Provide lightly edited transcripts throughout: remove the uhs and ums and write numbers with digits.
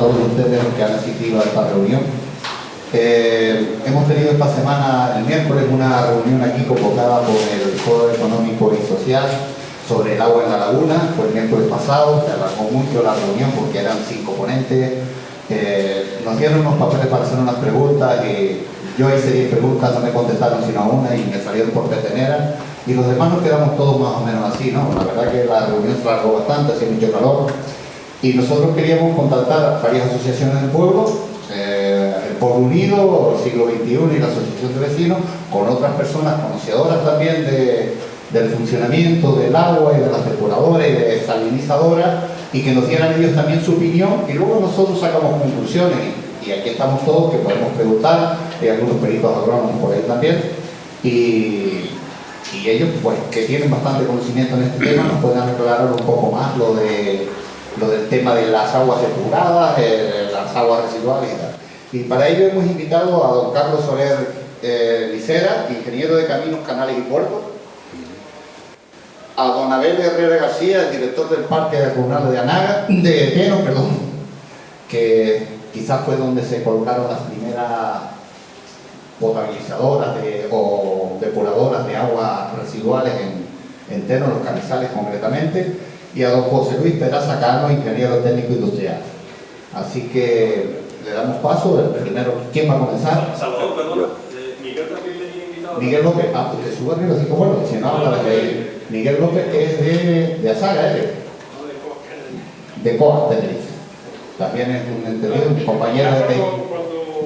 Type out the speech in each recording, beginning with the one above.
todos ustedes que han asistido a esta reunión. Hemos tenido esta semana, el miércoles, una reunión aquí convocada por el Foro Económico y Social sobre el agua en la laguna. Fue el miércoles pasado, se alargó mucho la reunión porque eran 5 ponentes. Nos dieron unos papeles para hacer unas preguntas y yo hice 10 preguntas, no me contestaron sino a una y me salieron por petenera. Y los demás nos quedamos todos más o menos así, ¿no? La verdad que la reunión se alargó bastante, hacía mucho calor. Y nosotros queríamos contactar varias asociaciones del pueblo, el Pueblo Unido, el Siglo XXI y la Asociación de Vecinos, con otras personas conocedoras también del funcionamiento del agua y de las depuradoras y de salinizadoras, y que nos dieran ellos también su opinión, y luego nosotros sacamos conclusiones. Y aquí estamos todos que podemos preguntar, hay algunos peritos agrónomos por ahí también, y ellos, pues, que tienen bastante conocimiento en este tema, nos pueden aclarar un poco más lo del tema de las aguas depuradas, las aguas residuales y tal. Y para ello hemos invitado a don Carlos Soler Licera, ingeniero de Caminos, Canales y Puertos, a don Abel Herrera García, el director del Parque Rural de Teno, que quizás fue donde se colocaron las primeras potabilizadoras o depuradoras de aguas residuales en Teno, los Canizales concretamente, y a don José Luis Peraza Cano, ingeniero técnico industrial. Así que le damos paso. El primero, ¿quién va a comenzar? Salvador, perdona, Miguel también tenía invitado. Miguel López, pues su barrio, así que bueno, si no habla de Miguel López, que es de Azaga, de Coa, Tenerife. También es un entendido, un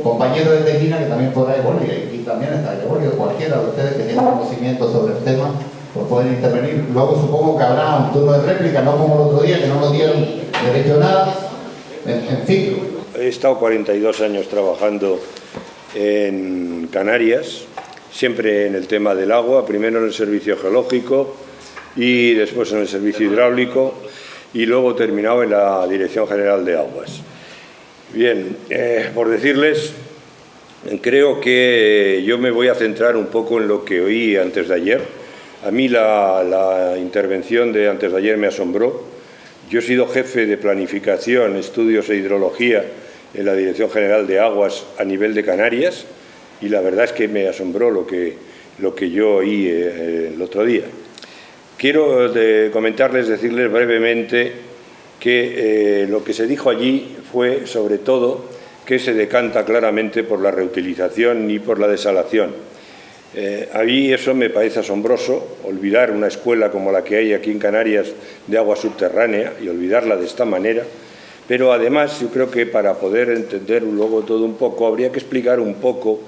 compañero de Tequina que también podrá, bueno, y aquí también está Gregorio, cualquiera de ustedes que tenga conocimiento sobre el tema, pues pueden intervenir. Luego supongo que habrá un turno de réplica, no como el otro día, que no nos dieron derecho a nada. En fin. He estado 42 años trabajando en Canarias, siempre en el tema del agua, primero en el servicio geológico y después en el servicio hidráulico y luego terminado en la Dirección General de Aguas. Bien, por decirles, creo que yo me voy a centrar un poco en lo que oí antes de ayer. A mí la intervención de antes de ayer me asombró. Yo he sido jefe de planificación, estudios e hidrología en la Dirección General de Aguas a nivel de Canarias y la verdad es que me asombró lo que yo oí el otro día. Quiero comentarles, decirles brevemente que lo que se dijo allí fue sobre todo que se decanta claramente por la reutilización y por la desalación. A mí eso me parece asombroso, olvidar una escuela como la que hay aquí en Canarias de agua subterránea y olvidarla de esta manera, pero además yo creo que para poder entender luego todo un poco habría que explicar un poco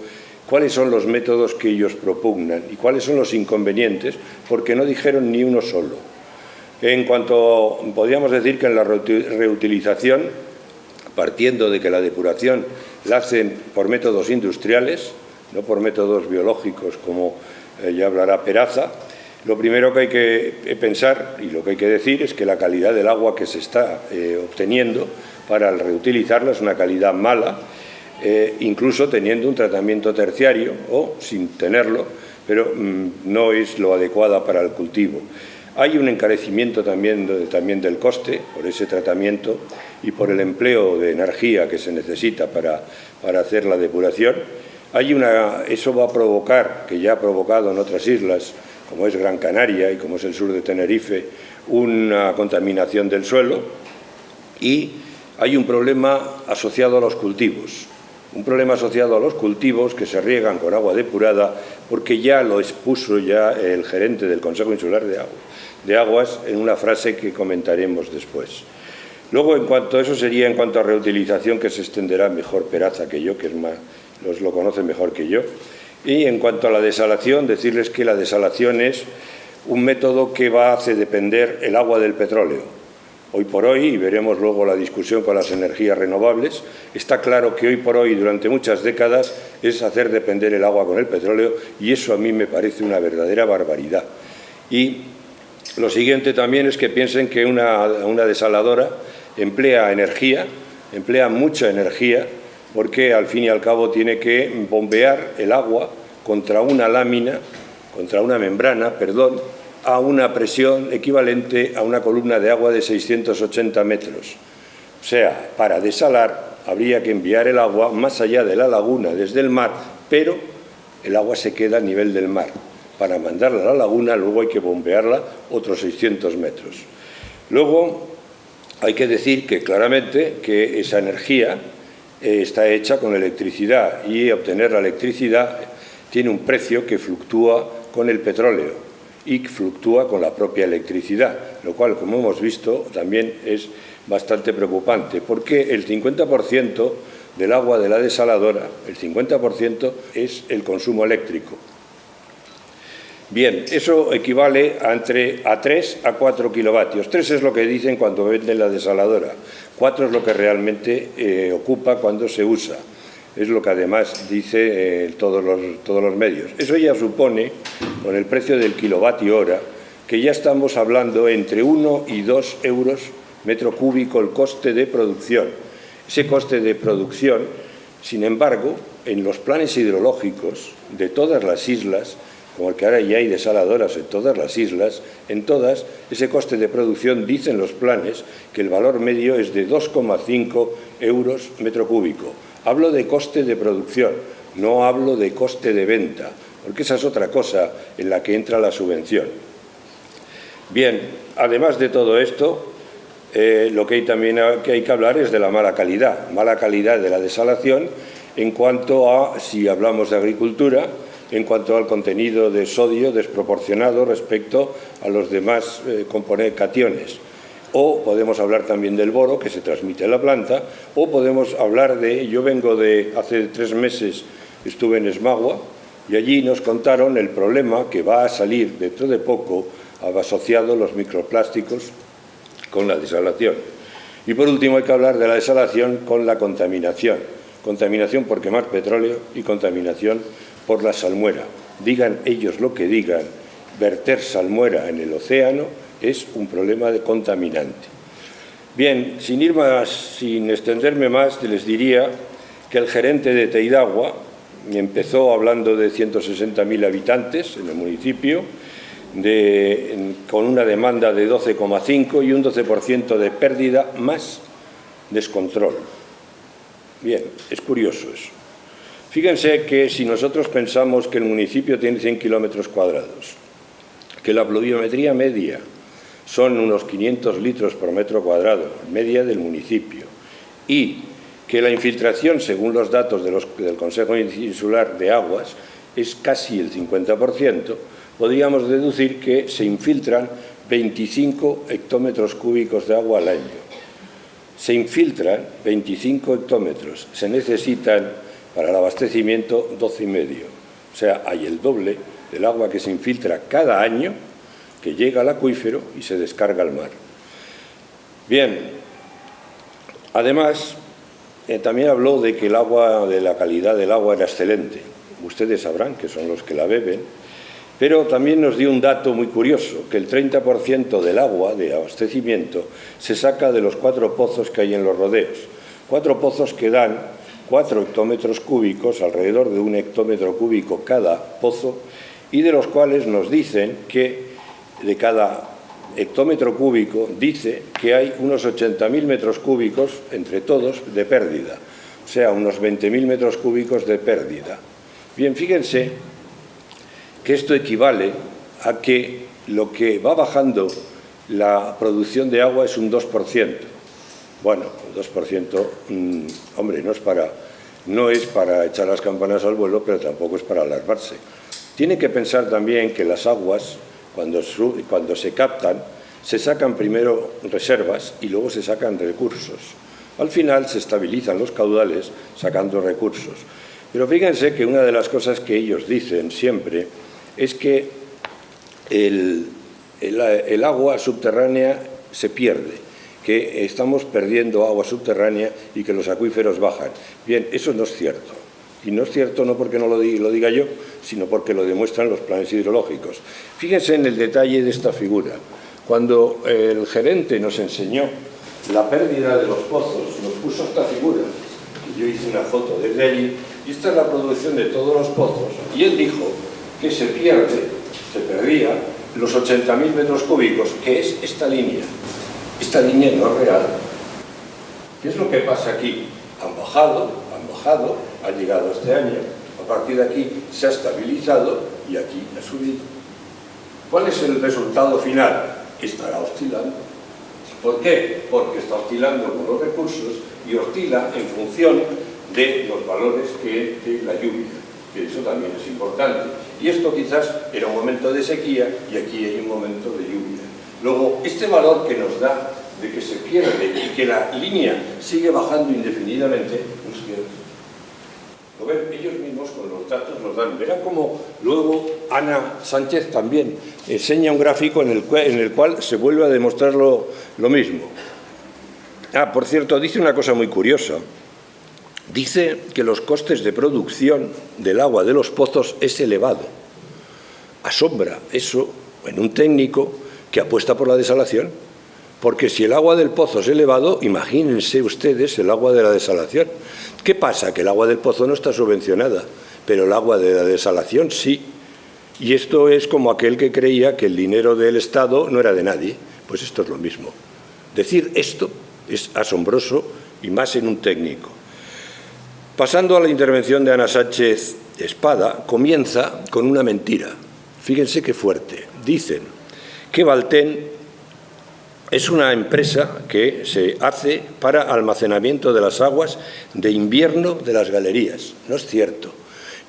cuáles son los métodos que ellos propugnan y cuáles son los inconvenientes, porque no dijeron ni uno solo. En cuanto, podríamos decir que en la reutilización, partiendo de que la depuración la hacen por métodos industriales, no por métodos biológicos como ya hablará Peraza, lo primero que hay que pensar y lo que hay que decir es que la calidad del agua que se está obteniendo para reutilizarla es una calidad mala, incluso teniendo un tratamiento terciario o sin tenerlo, pero no es lo adecuado para el cultivo. Hay un encarecimiento también del coste por ese tratamiento y por el empleo de energía que se necesita para hacer la depuración. Eso va a provocar, que ya ha provocado en otras islas, como es Gran Canaria y como es el sur de Tenerife, una contaminación del suelo, y hay un problema asociado a los cultivos. Un problema asociado a los cultivos que se riegan con agua depurada, porque ya lo expuso ya el gerente del Consejo Insular de Aguas en una frase que comentaremos después. Luego, en cuanto a eso, sería en cuanto a reutilización, que se extenderá mejor Peraza que yo, que es más, lo conoce mejor que yo. Y en cuanto a la desalación, decirles que la desalación es un método que hace depender el agua del petróleo. Hoy por hoy, y veremos luego la discusión con las energías renovables, está claro que hoy por hoy, durante muchas décadas, es hacer depender el agua con el petróleo, y eso a mí me parece una verdadera barbaridad. Y lo siguiente también es que piensen que una desaladora emplea energía, emplea mucha energía, porque al fin y al cabo tiene que bombear el agua contra una membrana, a una presión equivalente a una columna de agua de 680 metros. O sea, para desalar habría que enviar el agua más allá de la laguna desde el mar, pero el agua se queda a nivel del mar. Para mandarla a la laguna luego hay que bombearla otros 600 metros. Luego hay que decir que claramente que esa energía está hecha con electricidad y obtener la electricidad tiene un precio que fluctúa con el petróleo y fluctúa con la propia electricidad, lo cual, como hemos visto, también es bastante preocupante, porque el 50% del agua de la desaladora, el 50% es el consumo eléctrico. Bien, eso equivale a 3 a 4 kilovatios. 3 es lo que dicen cuando venden la desaladora. 4 es lo que realmente ocupa cuando se usa. Es lo que además dice todos los medios. Eso ya supone, con el precio del kilovatio hora, que ya estamos hablando entre 1 y 2 euros metro cúbico el coste de producción. Ese coste de producción, sin embargo, en los planes hidrológicos de todas las islas, como el que ahora ya hay desaladoras en todas las islas, en todas, ese coste de producción, dicen los planes, que el valor medio es de 2,5 euros metro cúbico. Hablo de coste de producción, no hablo de coste de venta, porque esa es otra cosa en la que entra la subvención. Bien, además de todo esto, lo que hay que hablar es de la mala calidad de la desalación en cuanto a, si hablamos de agricultura, en cuanto al contenido de sodio desproporcionado respecto a los demás cationes. O podemos hablar también del boro, que se transmite en la planta, o podemos hablar yo vengo de, hace 3 meses estuve en Esmagua, y allí nos contaron el problema que va a salir dentro de poco asociado a los microplásticos con la desalación. Y por último hay que hablar de la desalación con la contaminación. Contaminación por quemar petróleo y contaminación por la salmuera. Digan ellos lo que digan, verter salmuera en el océano es un problema de contaminante. Bien, sin extenderme más, les diría que el gerente de Teidagua empezó hablando de 160.000 habitantes en el municipio, con una demanda de 12,5 y un 12% de pérdida más descontrol. Bien, es curioso eso. Fíjense que si nosotros pensamos que el municipio tiene 100 kilómetros cuadrados, que la pluviometría media son unos 500 litros por metro cuadrado, media del municipio, y que la infiltración, según los datos del Consejo Insular de Aguas, es casi el 50%, podríamos deducir que se infiltran 25 hectómetros cúbicos de agua al año. Se infiltran 25 hectómetros, se necesitan para el abastecimiento 12,5. O sea, hay el doble del agua que se infiltra cada año, que llega al acuífero y se descarga al mar. Bien, además, también habló de que el agua, de la calidad del agua era excelente. Ustedes sabrán que son los que la beben, pero también nos dio un dato muy curioso, que el 30% del agua de abastecimiento se saca de los 4 pozos que hay en los rodeos. 4 pozos que dan 4 hectómetros cúbicos, alrededor de 1 hectómetro cúbico cada pozo, y de los cuales nos dicen que de cada hectómetro cúbico dice que hay unos 80.000 metros cúbicos, entre todos, de pérdida. O sea, unos 20.000 metros cúbicos de pérdida. Bien, fíjense que esto equivale a que lo que va bajando la producción de agua es un 2%. Bueno, un 2%, hombre, no es para echar las campanas al vuelo, pero tampoco es para alarmarse. Tiene que pensar también que las aguas, cuando se captan, se sacan primero reservas y luego se sacan recursos. Al final se estabilizan los caudales sacando recursos. Pero fíjense que una de las cosas que ellos dicen siempre es que el agua subterránea se pierde, que estamos perdiendo agua subterránea y que los acuíferos bajan. Bien, eso no es cierto. Y no es cierto no porque no lo diga yo, sino porque lo demuestran los planes hidrológicos. Fíjense en el detalle de esta figura. Cuando el gerente nos enseñó la pérdida de los pozos, nos puso esta figura. Yo hice una foto desde allí, y esta es la producción de todos los pozos. Y él dijo que se perdía los 80.000 metros cúbicos, que es esta línea. Esta línea no es real. ¿Qué es lo que pasa aquí? Han bajado, ha llegado este año, a partir de aquí se ha estabilizado y aquí ha subido. ¿Cuál es el resultado final? Estará oscilando. ¿Por qué? Porque está oscilando con los recursos y oscila en función de los valores de la lluvia, que eso también es importante. Y esto quizás era un momento de sequía y aquí hay un momento de lluvia. Luego, este valor que nos da de que se pierde y que la línea sigue bajando indefinidamente, no es cierto. Lo ven ellos mismos con los datos, nos dan. Verán cómo luego Ana Sánchez también enseña un gráfico en el cual se vuelve a demostrar lo mismo. Ah, por cierto, dice una cosa muy curiosa. Dice que los costes de producción del agua de los pozos es elevado. Asombra eso en un técnico que apuesta por la desalación. Porque si el agua del pozo es elevado, imagínense ustedes el agua de la desalación. ¿Qué pasa? Que el agua del pozo no está subvencionada, pero el agua de la desalación sí. Y esto es como aquel que creía que el dinero del Estado no era de nadie. Pues esto es lo mismo. Decir esto es asombroso y más en un técnico. Pasando a la intervención de Ana Sánchez Espada, comienza con una mentira. Fíjense qué fuerte. Dicen que Valten es una empresa que se hace para almacenamiento de las aguas de invierno de las galerías. No es cierto.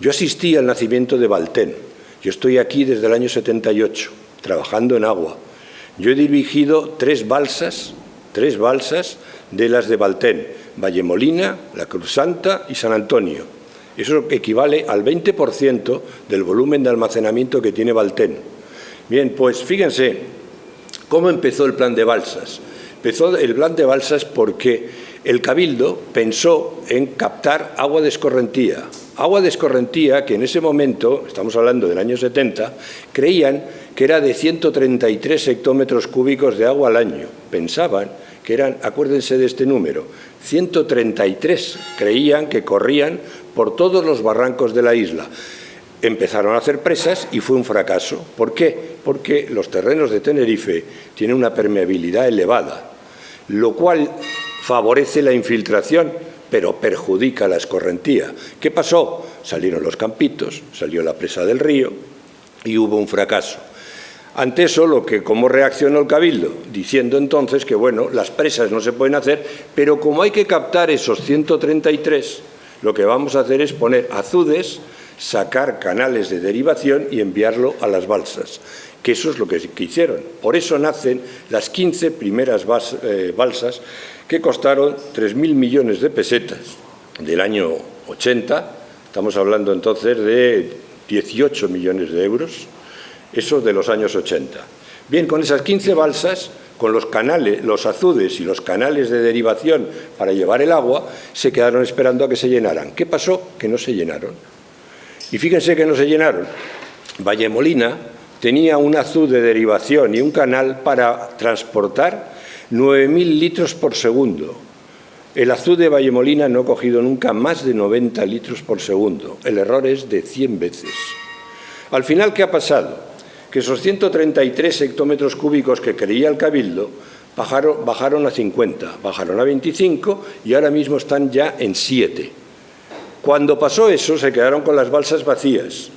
Yo asistí al nacimiento de Valten. Yo estoy aquí desde el año 78, trabajando en agua. Yo he dirigido tres balsas de las de Valten: Vallemolina, La Cruz Santa y San Antonio. Eso equivale al 20% del volumen de almacenamiento que tiene Valten. Bien, pues fíjense cómo empezó el plan de balsas. Empezó el plan de balsas porque el Cabildo pensó en captar agua de escorrentía. Agua de escorrentía que en ese momento, estamos hablando del año 70, creían que era de 133 hectómetros cúbicos de agua al año. Pensaban que eran, acuérdense de este número, 133 creían que corrían por todos los barrancos de la isla. Empezaron a hacer presas y fue un fracaso. ¿Por qué? Porque los terrenos de Tenerife tienen una permeabilidad elevada, lo cual favorece la infiltración, pero perjudica la escorrentía. ¿Qué pasó? Salieron los campitos, salió la presa del río y hubo un fracaso. Ante eso, ¿cómo reaccionó el Cabildo? Diciendo entonces que, bueno, las presas no se pueden hacer, pero como hay que captar esos 133, lo que vamos a hacer es poner azudes, sacar canales de derivación y enviarlo a las balsas, que eso es lo que hicieron. Por eso nacen las 15 primeras balsas que costaron 3.000 millones de pesetas del año 80, estamos hablando entonces de 18 millones de euros, eso de los años 80. Bien, con esas 15 balsas, con los canales, los azudes y los canales de derivación para llevar el agua, se quedaron esperando a que se llenaran. ¿Qué pasó? Que no se llenaron. Y fíjense que no se llenaron. Vallemolina tenía un azud de derivación y un canal para transportar 9.000 litros por segundo. El azud de Vallemolina no ha cogido nunca más de 90 litros por segundo. El error es de 100 veces. Al final, ¿qué ha pasado? Que esos 133 hectómetros cúbicos que creía el Cabildo bajaron a 50, bajaron a 25 y ahora mismo están ya en 7. Cuando pasó eso, se quedaron con las balsas vacías.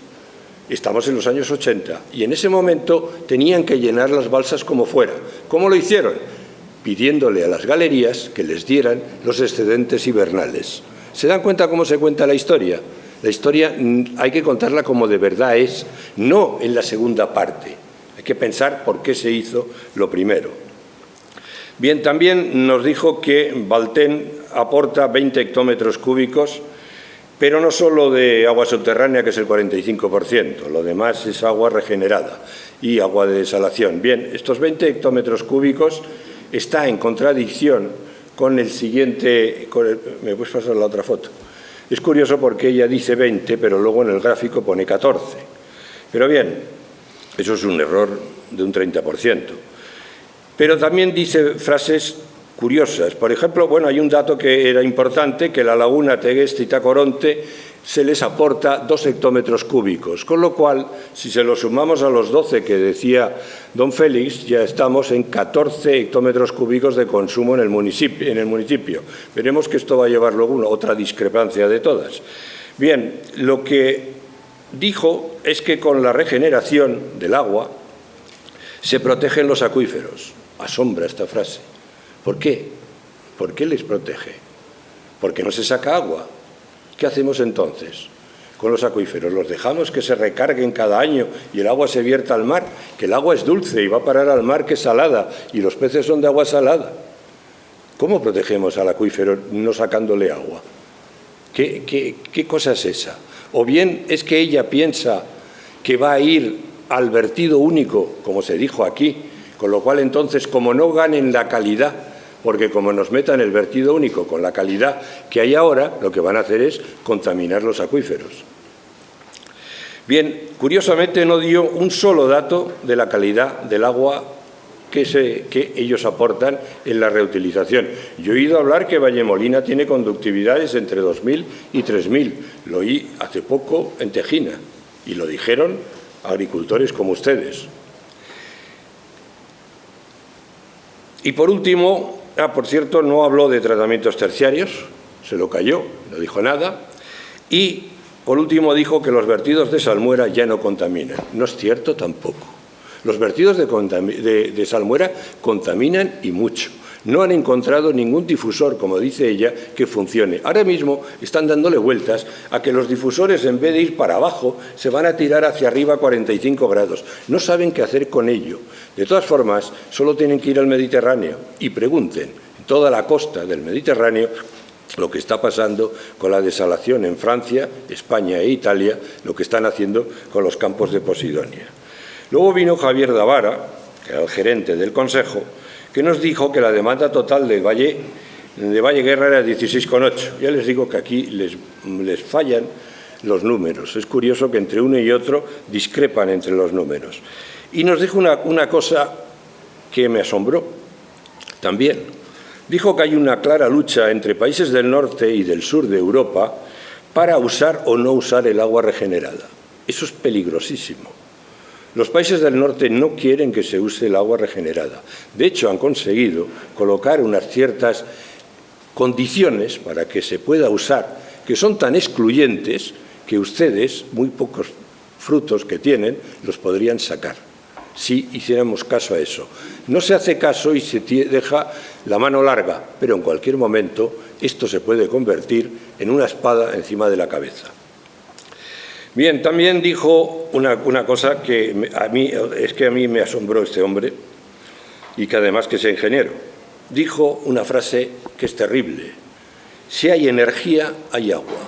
Estamos en los años 80 y en ese momento tenían que llenar las balsas como fuera. ¿Cómo lo hicieron? Pidiéndole a las galerías que les dieran los excedentes hibernales. ¿Se dan cuenta cómo se cuenta la historia? La historia hay que contarla como de verdad es, no en la segunda parte. Hay que pensar por qué se hizo lo primero. Bien, también nos dijo que Valten aporta 20 hectómetros cúbicos, pero no solo de agua subterránea, que es el 45%, lo demás es agua regenerada y agua de desalación. Bien, estos 20 hectómetros cúbicos está en contradicción con el siguiente... ¿Me puedes pasar la otra foto? Es curioso porque ella dice 20, pero luego en el gráfico pone 14. Pero bien, eso es un error de un 30%. Pero también dice frases curiosas. Por ejemplo, bueno, hay un dato que era importante, que la laguna Tegueste y Tacoronte se les aporta 2 hectómetros cúbicos, con lo cual, si se lo sumamos a los 12 que decía don Félix, ya estamos en 14 hectómetros cúbicos de consumo en el municipio. Veremos que esto va a llevar luego otra discrepancia de todas. Bien, lo que dijo es que con la regeneración del agua se protegen los acuíferos. Asombra esta frase. ¿Por qué? ¿Por qué les protege? Porque no se saca agua. ¿Qué hacemos entonces con los acuíferos? ¿Los dejamos que se recarguen cada año y el agua se vierta al mar? Que el agua es dulce y va a parar al mar, que es salada, y los peces son de agua salada. ¿Cómo protegemos al acuífero no sacándole agua? ¿Qué cosa es esa? O bien es que ella piensa que va a ir al vertido único, como se dijo aquí, con lo cual entonces, como no ganen la calidad, porque como nos metan el vertido único con la calidad que hay ahora, lo que van a hacer es contaminar los acuíferos. Bien, curiosamente no dio un solo dato de la calidad del agua que ellos aportan en la reutilización. Yo he oído hablar que Vallemolina tiene conductividades entre 2.000 y 3.000. Lo oí hace poco en Tejina y lo dijeron agricultores como ustedes. Y por último, por cierto, no habló de tratamientos terciarios, se lo calló, no dijo nada. Y por último dijo que los vertidos de salmuera ya no contaminan. No es cierto tampoco. Los vertidos de salmuera contaminan y mucho. No han encontrado ningún difusor, como dice ella, que funcione. Ahora mismo están dándole vueltas a que los difusores, en vez de ir para abajo, se van a tirar hacia arriba a 45 grados. No saben qué hacer con ello. De todas formas, solo tienen que ir al Mediterráneo y pregunten en toda la costa del Mediterráneo lo que está pasando con la desalación en Francia, España e Italia, lo que están haciendo con los campos de Posidonia. Luego vino Javier Davara, que era el gerente del Consejo, que nos dijo que la demanda total de Valle Guerra era 16,8. Ya les digo que aquí les fallan los números. Es curioso que entre uno y otro discrepan entre los números. Y nos dijo una cosa que me asombró también. Dijo que hay una clara lucha entre países del norte y del sur de Europa para usar o no usar el agua regenerada. Eso es peligrosísimo. Los países del norte no quieren que se use el agua regenerada. De hecho, han conseguido colocar unas ciertas condiciones para que se pueda usar, que son tan excluyentes que ustedes, muy pocos frutos que tienen, los podrían sacar, si hiciéramos caso a eso. No se hace caso y se deja la mano larga, pero en cualquier momento esto se puede convertir en una espada encima de la cabeza. Bien, también dijo una cosa que a mí me asombró este hombre, y que además que es ingeniero. Dijo una frase que es terrible: si hay energía, hay agua.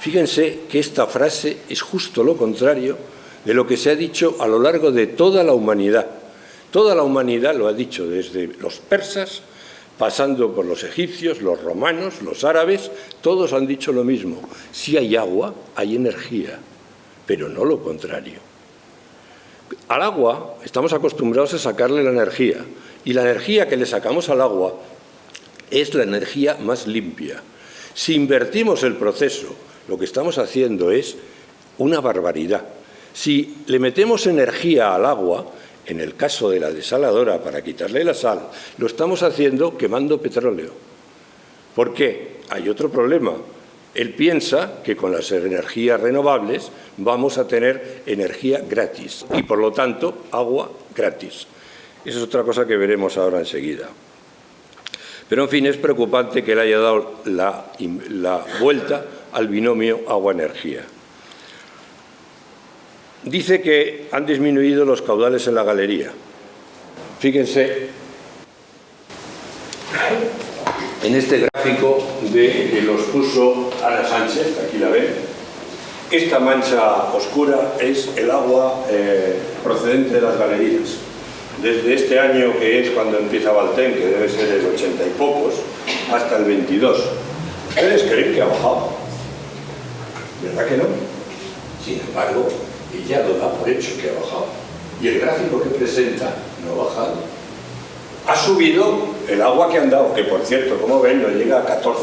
Fíjense que esta frase es justo lo contrario de lo que se ha dicho a lo largo de toda la humanidad. Toda la humanidad lo ha dicho, desde los persas, pasando por los egipcios, los romanos, los árabes, todos han dicho lo mismo. Si hay agua, hay energía, pero no lo contrario. Al agua estamos acostumbrados a sacarle la energía, y la energía que le sacamos al agua es la energía más limpia. Si invertimos el proceso, lo que estamos haciendo es una barbaridad. Si le metemos energía al agua, en el caso de la desaladora, para quitarle la sal, lo estamos haciendo quemando petróleo. ¿Por qué? Hay otro problema. Él piensa que con las energías renovables vamos a tener energía gratis y, por lo tanto, agua gratis. Esa es otra cosa que veremos ahora enseguida. Pero, en fin, es preocupante que le haya dado la vuelta al binomio agua-energía. Dice que han disminuido los caudales en la galería. Fíjense en este gráfico que los puso Ana Sánchez, aquí la ven. Esta mancha oscura es el agua procedente de las galerías. Desde este año, que es cuando empieza Valten, que debe ser el 80 y pocos, hasta el 22. ¿Ustedes creen que ha bajado? ¿Verdad que no? Sin embargo, ella lo da por hecho que ha bajado. Y el gráfico que presenta no ha bajado. Ha subido el agua que han dado, que por cierto, como ven, no llega a 14,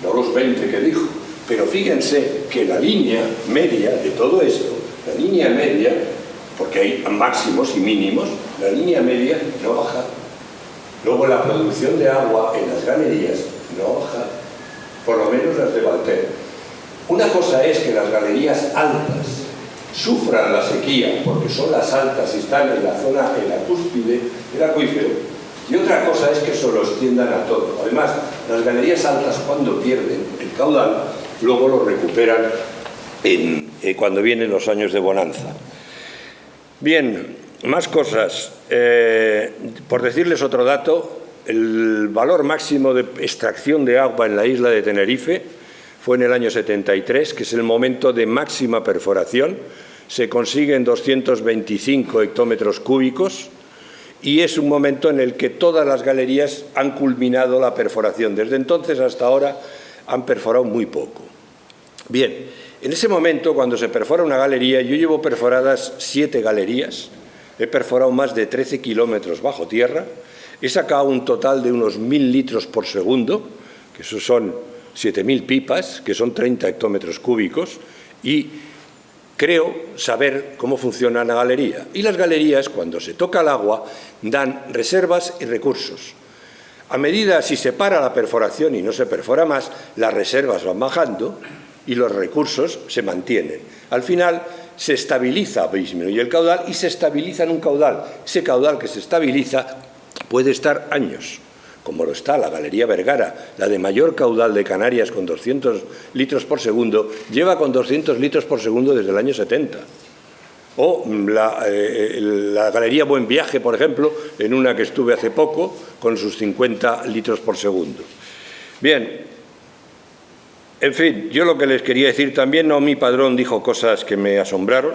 no los 20 que dijo. Pero fíjense que la línea media de todo esto, la línea media, porque hay máximos y mínimos, la línea media no baja. Luego la producción de agua en las galerías no baja, por lo menos las de Valter. Una cosa es que las galerías altas sufran la sequía, porque son las altas y están en la zona, en la cúspide del acuífero, y otra cosa es que se lo extiendan a todo. Además, las galerías altas, cuando pierden el caudal, luego lo recuperan cuando vienen los años de bonanza. Bien, más cosas. Por decirles otro dato, el valor máximo de extracción de agua en la isla de Tenerife fue en el año 73, que es el momento de máxima perforación. Se consiguen 225 hectómetros cúbicos y es un momento en el que todas las galerías han culminado la perforación. Desde entonces hasta ahora han perforado muy poco. Bien, en ese momento, cuando se perfora una galería, yo llevo perforadas 7 galerías, he perforado más de 13 kilómetros bajo tierra, he sacado un total de unos 1000 litros por segundo, que esos son 7000 pipas, que son 30 hectómetros cúbicos, y creo saber cómo funciona la galería. Y las galerías, cuando se toca el agua, dan reservas y recursos. A medida, si se para la perforación y no se perfora más, las reservas van bajando y los recursos se mantienen. Al final se estabiliza, disminuye el caudal y se estabiliza en un caudal. Ese caudal que se estabiliza puede estar años, como lo está la Galería Vergara, la de mayor caudal de Canarias con 200 litros por segundo, lleva con 200 litros por segundo desde el año 70. O la Galería Buen Viaje, por ejemplo, en una que estuve hace poco, con sus 50 litros por segundo. Bien, en fin, yo lo que les quería decir también, mi padrón dijo cosas que me asombraron.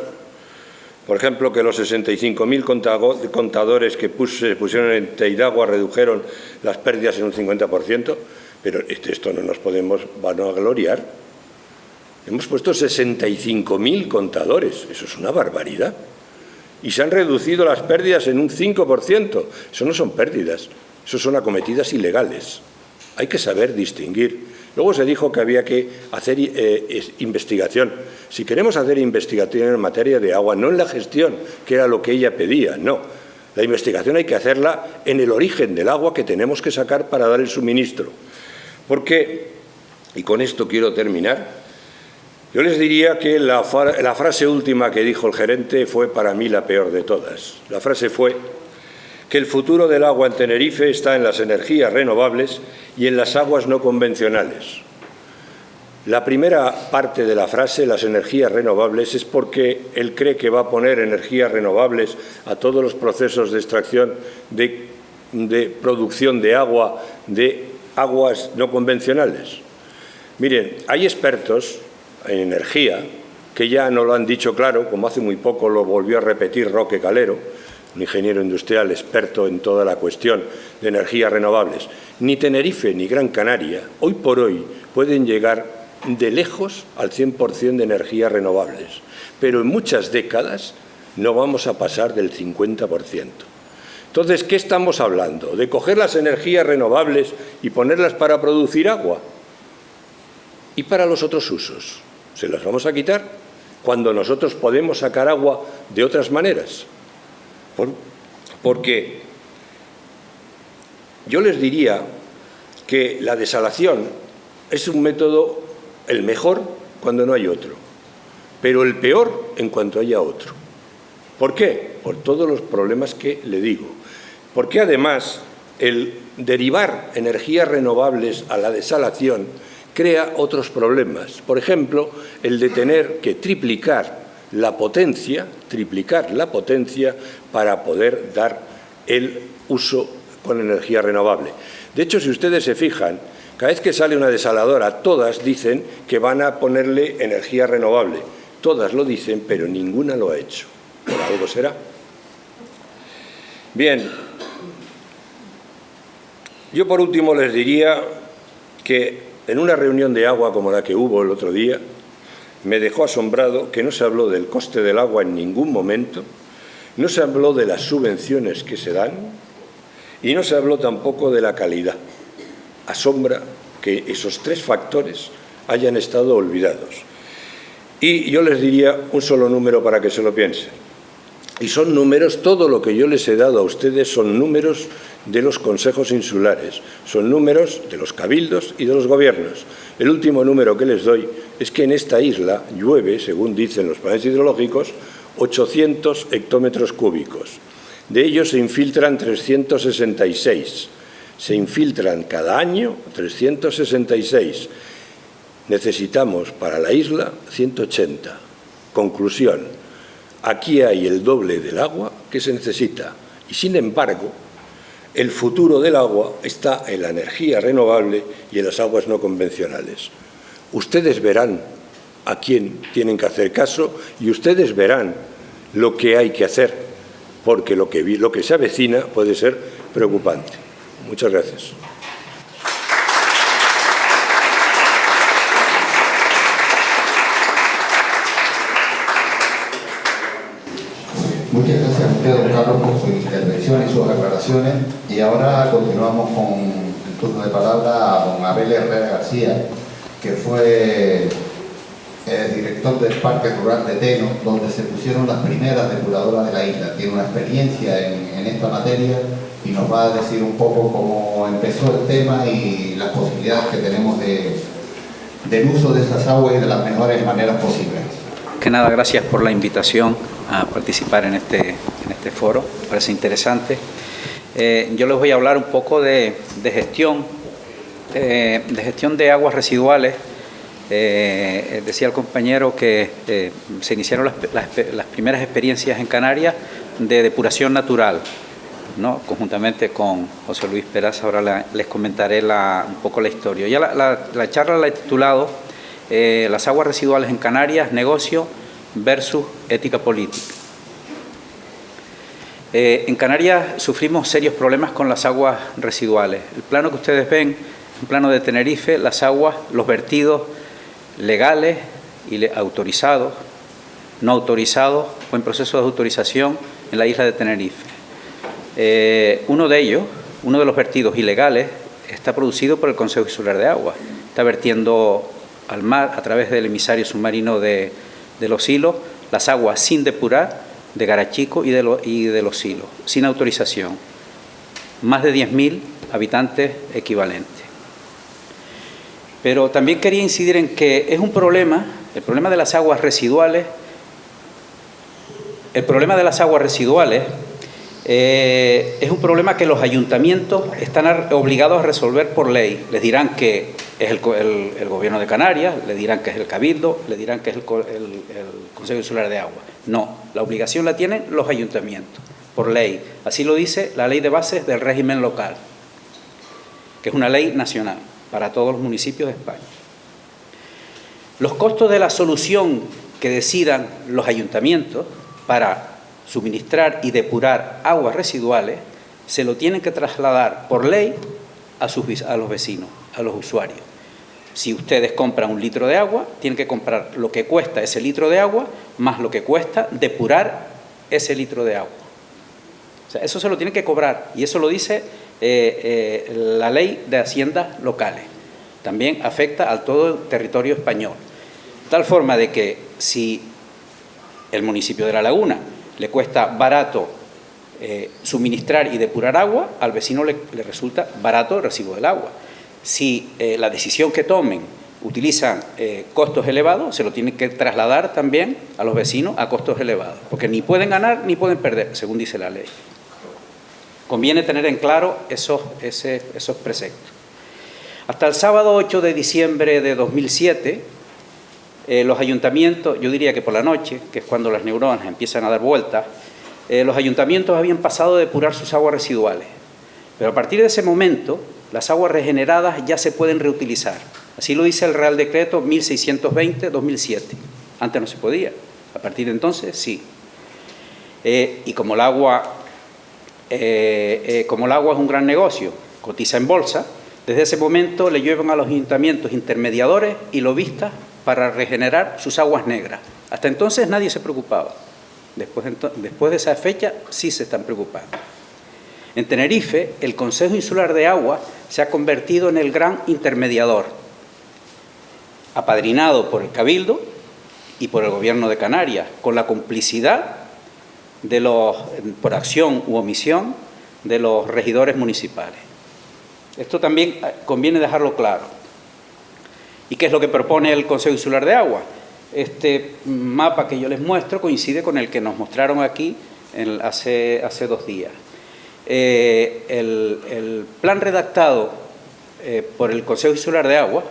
Por ejemplo, que los 65.000 contadores que se pusieron en Teidagua redujeron las pérdidas en un 50%, pero esto no nos podemos vanagloriar. Hemos puesto 65.000 contadores, eso es una barbaridad. Y se han reducido las pérdidas en un 5%. Eso no son pérdidas, eso son acometidas ilegales. Hay que saber distinguir. Luego se dijo que había que hacer investigación. Si queremos hacer investigación en materia de agua, no en la gestión, que era lo que ella pedía, no. La investigación hay que hacerla en el origen del agua que tenemos que sacar para dar el suministro. Porque, y con esto quiero terminar, yo les diría que la frase última que dijo el gerente fue para mí la peor de todas. La frase fue que el futuro del agua en Tenerife está en las energías renovables y en las aguas no convencionales. La primera parte de la frase, las energías renovables, es porque él cree que va a poner energías renovables a todos los procesos de extracción, de producción de agua, de aguas no convencionales. Miren, hay expertos en energía que ya nos lo han dicho claro, como hace muy poco lo volvió a repetir Roque Calero, un ingeniero industrial experto en toda la cuestión de energías renovables. Ni Tenerife ni Gran Canaria, hoy por hoy, pueden llegar de lejos al 100% de energías renovables, pero en muchas décadas no vamos a pasar del 50%. Entonces, ¿qué estamos hablando? ¿De coger las energías renovables y ponerlas para producir agua? ¿Y para los otros usos? ¿Se las vamos a quitar cuando nosotros podemos sacar agua de otras maneras? Porque yo les diría que la desalación es un método el mejor cuando no hay otro, pero el peor en cuanto haya otro. ¿Por qué? Por todos los problemas que le digo. Porque además el derivar energías renovables a la desalación crea otros problemas. Por ejemplo, el de tener que triplicar la potencia para poder dar el uso con energía renovable. De hecho, si ustedes se fijan, cada vez que sale una desaladora, todas dicen que van a ponerle energía renovable. Todas lo dicen, pero ninguna lo ha hecho. Por algo será. Bien, yo por último les diría que en una reunión de agua como la que hubo el otro día, me dejó asombrado que no se habló del coste del agua en ningún momento, no se habló de las subvenciones que se dan y no se habló tampoco de la calidad. Asombra que esos tres factores hayan estado olvidados. Y yo les diría un solo número para que se lo piensen. Y son números, todo lo que yo les he dado a ustedes son números de los consejos insulares, son números de los cabildos y de los gobiernos. El último número que les doy es que en esta isla llueve, según dicen los planes hidrológicos, 800 hectómetros cúbicos. De ellos se infiltran 366. Se infiltran cada año 366. Necesitamos para la isla 180. Conclusión, aquí hay el doble del agua que se necesita y, sin embargo, el futuro del agua está en la energía renovable y en las aguas no convencionales. Ustedes verán a quién tienen que hacer caso y ustedes verán lo que hay que hacer, porque lo que se avecina puede ser preocupante. Muchas gracias. Muchas gracias a usted, don Carlos, por su intervención y sus aclaraciones. Y ahora continuamos con el turno de palabra a don Abel Herrera García, que fue director del Parque Rural de Teno, donde se pusieron las primeras depuradoras de la isla. Tiene una experiencia en esta materia y nos va a decir un poco cómo empezó el tema y las posibilidades que tenemos del uso de esas aguas y de las mejores maneras posibles. Que nada, gracias por la invitación a participar en este foro, me parece interesante. Yo les voy a hablar un poco de gestión de aguas residuales. Decía el compañero que se iniciaron las primeras experiencias en Canarias de depuración natural, ¿no? Conjuntamente con José Luis Peraza. Ahora les comentaré un poco la historia. Ya la charla la he titulado Las aguas residuales en Canarias, negocio versus ética política. En Canarias sufrimos serios problemas con las aguas residuales. El plano que ustedes ven, un plano de Tenerife, las aguas, los vertidos legales y autorizados, no autorizados o en proceso de autorización en la isla de Tenerife. Uno de los vertidos ilegales está producido por el Consejo Insular de Agua. Está vertiendo al mar a través del emisario submarino de Los Silos las aguas sin depurar de Garachico y de Los Silos, sin autorización. Más de 10.000 habitantes equivalentes. Pero también quería incidir en que es un problema, el problema de las aguas residuales, es un problema que los ayuntamientos están obligados a resolver por ley. Les dirán que es el Gobierno de Canarias, le dirán que es el Cabildo, le dirán que es el Consejo Insular de Agua. No, la obligación la tienen los ayuntamientos, por ley. Así lo dice la Ley de Bases del Régimen Local, que es una ley nacional para todos los municipios de España. Los costos de la solución que decidan los ayuntamientos para suministrar y depurar aguas residuales se lo tienen que trasladar por ley a los vecinos, a los usuarios. Si ustedes compran 1 litro de agua, tienen que comprar lo que cuesta ese litro de agua más lo que cuesta depurar ese litro de agua. O sea, eso se lo tienen que cobrar y eso lo dice la ley de haciendas locales. También afecta a todo el territorio español. De tal forma de que si el municipio de La Laguna le cuesta barato suministrar y depurar agua, al vecino le resulta barato el recibo del agua. Si la decisión que tomen utilizan costos elevados, se lo tienen que trasladar también a los vecinos a costos elevados, porque ni pueden ganar ni pueden perder, según dice la ley. Conviene tener en claro esos preceptos. Hasta el sábado 8 de diciembre de 2007, los ayuntamientos, yo diría que por la noche, que es cuando las neuronas empiezan a dar vueltas, los ayuntamientos habían pasado a depurar sus aguas residuales. Pero a partir de ese momento, las aguas regeneradas ya se pueden reutilizar. Así lo dice el Real Decreto 1620-2007. Antes no se podía, a partir de entonces sí. Y como el agua es un gran negocio, cotiza en bolsa, desde ese momento le llevan a los ayuntamientos intermediadores y lobistas para regenerar sus aguas negras. Hasta entonces nadie se preocupaba. Después de esa fecha sí se están preocupando. En Tenerife, el Consejo Insular de Agua se ha convertido en el gran intermediador. apadrinado por el Cabildo y por el Gobierno de Canarias, con la complicidad de los, por acción u omisión, de los regidores municipales. Esto también conviene dejarlo claro. ¿Y qué es lo que propone el Consejo Insular de Agua? Este mapa que yo les muestro coincide con el que nos mostraron aquí hace 2 días. El plan redactado por el Consejo Insular de Agua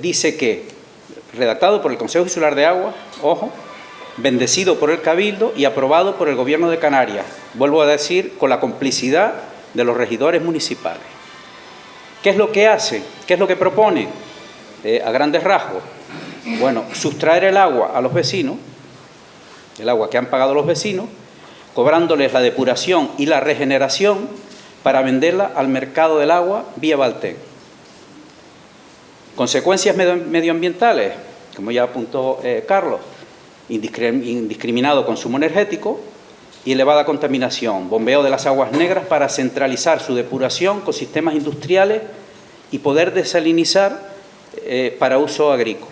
dice que, redactado por el Consejo Insular de Agua, ojo, bendecido por el Cabildo y aprobado por el Gobierno de Canarias, vuelvo a decir, con la complicidad de los regidores municipales. ¿Qué es lo que hace? ¿Qué es lo que propone? A grandes rasgos, bueno, sustraer el agua a los vecinos, el agua que han pagado los vecinos, cobrándoles la depuración y la regeneración para venderla al mercado del agua vía Valtén. Consecuencias medioambientales, como ya apuntó Carlos, indiscriminado consumo energético y elevada contaminación, bombeo de las aguas negras para centralizar su depuración con sistemas industriales y poder desalinizar para uso agrícola.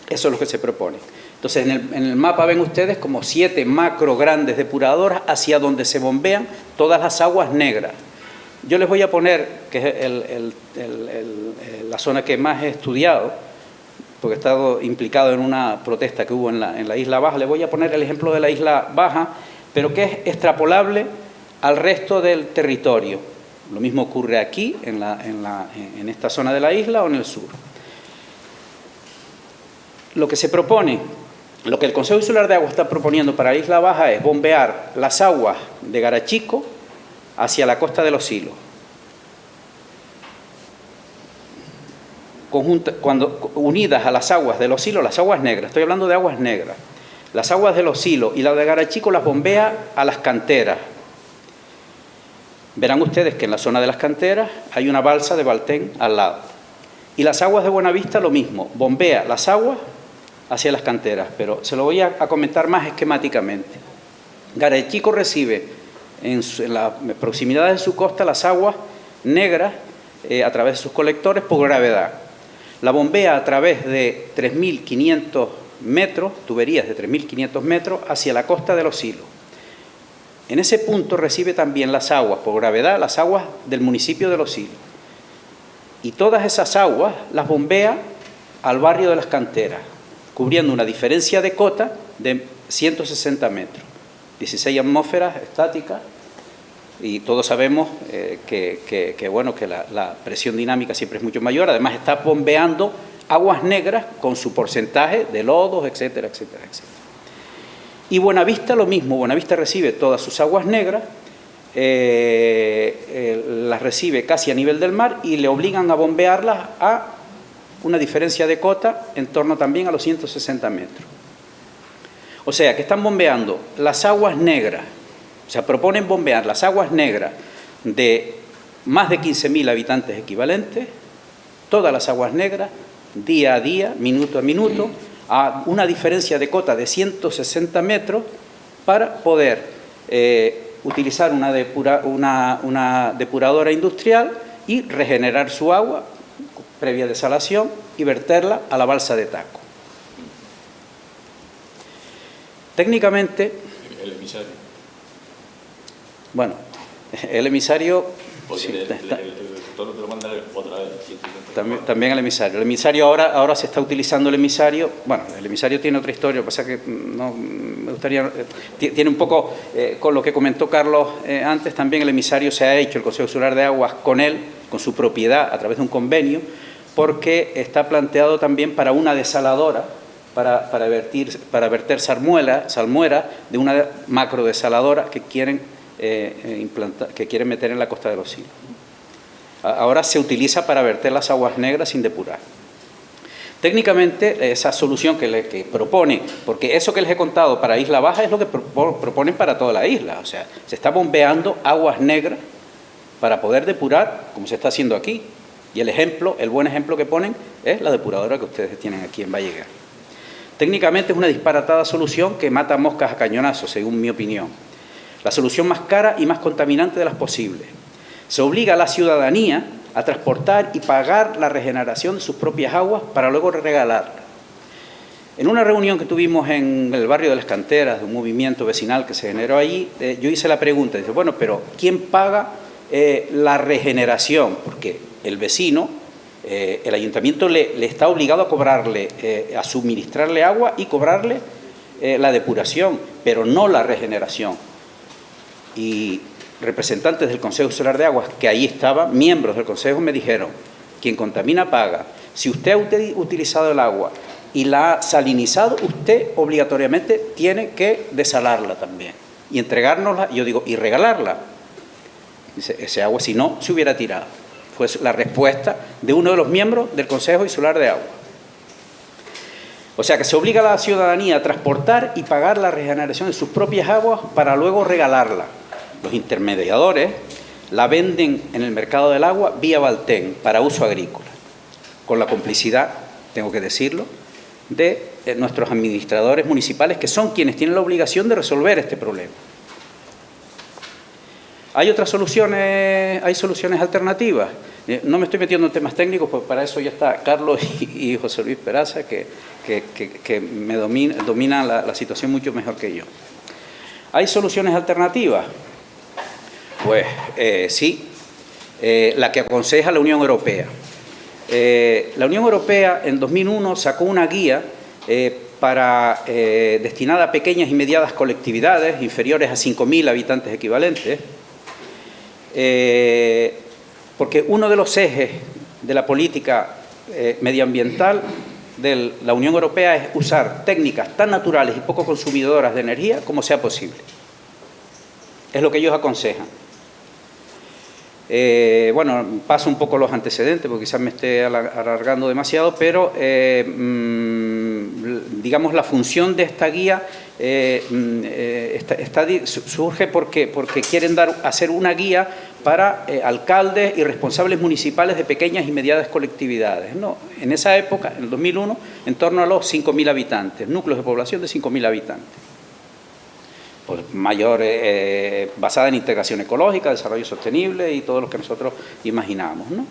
Eso es lo que se propone. Entonces, en el mapa ven ustedes como 7 macro grandes depuradoras hacia donde se bombean todas las aguas negras. Yo les voy a poner, que es la zona que más he estudiado, porque he estado implicado en una protesta que hubo en la Isla Baja, les voy a poner el ejemplo de la Isla Baja, pero que es extrapolable al resto del territorio. Lo mismo ocurre aquí, en esta zona de la isla o en el sur. Lo que se propone, lo que el Consejo Insular de Agua está proponiendo para la Isla Baja es bombear las aguas de Garachico hacia la costa de Los Silos. Cuando unidas a las aguas de Los Silos, las aguas negras, estoy hablando de aguas negras, las aguas de Los Silos y las de Garachico las bombea a las canteras. Verán ustedes que en la zona de las canteras hay una balsa de Valtén al lado. Y las aguas de Buenavista lo mismo, bombea las aguas hacia las canteras, pero se lo voy a comentar más esquemáticamente. Garachico recibe en la proximidad de su costa las aguas negras a través de sus colectores por gravedad. La bombea a través de 3.500 metros, tuberías de 3.500 metros, hacia la costa de Los Silos. En ese punto recibe también las aguas, por gravedad, las aguas del municipio de Los Silos. Y todas esas aguas las bombea al barrio de las canteras, cubriendo una diferencia de cota de 160 metros, 16 atmósferas estáticas, y todos sabemos que la presión dinámica siempre es mucho mayor. Además está bombeando aguas negras con su porcentaje de lodos, etcétera, etcétera, etcétera. Y Buenavista lo mismo, Buenavista recibe todas sus aguas negras, las recibe casi a nivel del mar y le obligan a bombearlas a una diferencia de cota en torno también a los 160 metros. O sea, que están bombeando las aguas negras, o sea, proponen bombear las aguas negras de más de 15.000 habitantes equivalentes, todas las aguas negras, día a día, minuto a minuto, a una diferencia de cota de 160 metros para poder utilizar una depuradora industrial y regenerar su agua previa desalación y verterla a la balsa de Taco. Técnicamente... El emisario. Bueno, el emisario... Porque sí, todo te lo mandaré otra vez. También el emisario. El emisario ahora se está utilizando el emisario. Bueno, el emisario tiene otra historia, lo que pasa es que no me gustaría... Tiene un poco, con lo que comentó Carlos antes, también el emisario se ha hecho, el Consejo Insular de Aguas, con él, con su propiedad, a través de un convenio, porque está planteado también para una desaladora, para verter salmuera de una macrodesaladora que quieren meter en la costa de Los Silos. Ahora se utiliza para verter las aguas negras sin depurar. Técnicamente, esa solución que propone, porque eso que les he contado para Isla Baja es lo que proponen para toda la isla, o sea, se está bombeando aguas negras para poder depurar, como se está haciendo aquí. Y el buen ejemplo que ponen es la depuradora que ustedes tienen aquí en Vallegar. Técnicamente es una disparatada solución que mata moscas a cañonazos, según mi opinión. La solución más cara y más contaminante de las posibles. Se obliga a la ciudadanía a transportar y pagar la regeneración de sus propias aguas para luego regalarlas. En una reunión que tuvimos en el barrio de las Canteras, de un movimiento vecinal que se generó allí, yo hice la pregunta, dice, bueno, pero ¿quién paga la regeneración? Porque el vecino, el ayuntamiento le está obligado a cobrarle, a suministrarle agua y cobrarle la depuración, pero no la regeneración. Y representantes del Consejo Insular de Aguas, que ahí estaban, miembros del Consejo, me dijeron, quien contamina paga. Si usted ha utilizado el agua y la ha salinizado, usted obligatoriamente tiene que desalarla también y entregárnosla, yo digo, y regalarla. Dice, ese agua si no se hubiera tirado. Fue la respuesta de uno de los miembros del Consejo Insular de Agua. O sea que se obliga a la ciudadanía a transportar y pagar la regeneración de sus propias aguas para luego regalarla. Los intermediadores la venden en el mercado del agua vía Valten para uso agrícola, con la complicidad, tengo que decirlo, de nuestros administradores municipales, que son quienes tienen la obligación de resolver este problema. Hay otras soluciones, hay soluciones alternativas. No me estoy metiendo en temas técnicos, porque para eso ya está Carlos y José Luis Peraza, que me dominan la situación mucho mejor que yo. ¿Hay soluciones alternativas? Pues sí, la que aconseja la Unión Europea. La Unión Europea en 2001 sacó una guía destinada a pequeñas y medianas colectividades inferiores a 5.000 habitantes equivalentes, porque uno de los ejes de la política medioambiental de la Unión Europea es usar técnicas tan naturales y poco consumidoras de energía como sea posible. Es lo que ellos aconsejan. Bueno, paso un poco los antecedentes porque quizás me esté alargando demasiado, pero digamos la función de esta guía surge porque quieren hacer una guía para alcaldes y responsables municipales de pequeñas y medianas colectividades, ¿no? En esa época, en el 2001, en torno a los 5.000 habitantes, núcleos de población de 5.000 habitantes. Pues basada en integración ecológica, desarrollo sostenible y todo lo que nosotros imaginamos, ¿no?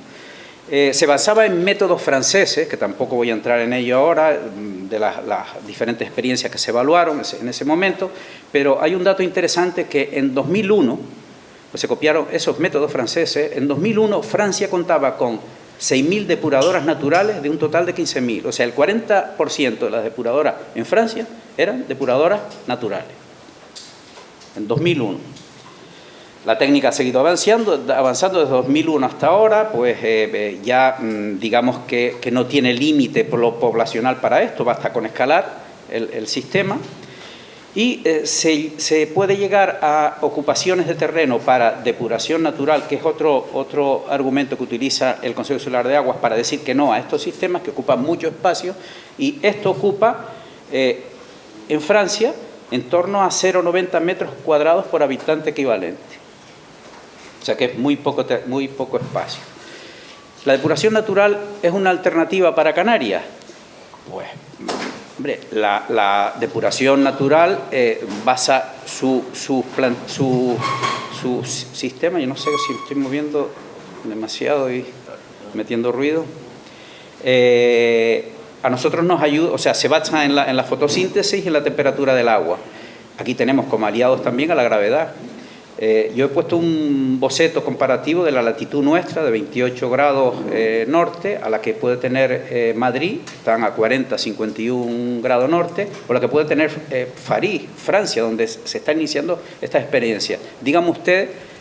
Se basaba en métodos franceses, que tampoco voy a entrar en ello ahora, de las diferentes experiencias que se evaluaron en ese momento, pero hay un dato interesante que en 2001, pues se copiaron esos métodos franceses, en 2001 Francia contaba con 6.000 depuradoras naturales de un total de 15.000, o sea, el 40% de las depuradoras en Francia eran depuradoras naturales. En 2001. La técnica ha seguido avanzando desde 2001 hasta ahora, pues ya digamos que no tiene límite poblacional para esto, basta con escalar el sistema y se puede llegar a ocupaciones de terreno para depuración natural, que es otro argumento que utiliza el Consejo Insular de Aguas para decir que no a estos sistemas que ocupan mucho espacio, y esto ocupa en Francia en torno a 0,90 metros cuadrados por habitante equivalente. O sea que es muy poco espacio. ¿La depuración natural es una alternativa para Canarias? Pues, hombre, la depuración natural basa su sistema, yo no sé si estoy moviendo demasiado y metiendo ruido, a nosotros nos ayuda, o sea, se basa en la fotosíntesis y en la temperatura del agua. Aquí tenemos como aliados también a la gravedad. Yo he puesto un boceto comparativo de la latitud nuestra, de 28 grados norte, a la que puede tener Madrid, están a 40, 51 grados norte, o la que puede tener París, Francia, donde se está iniciando esta experiencia. Díganme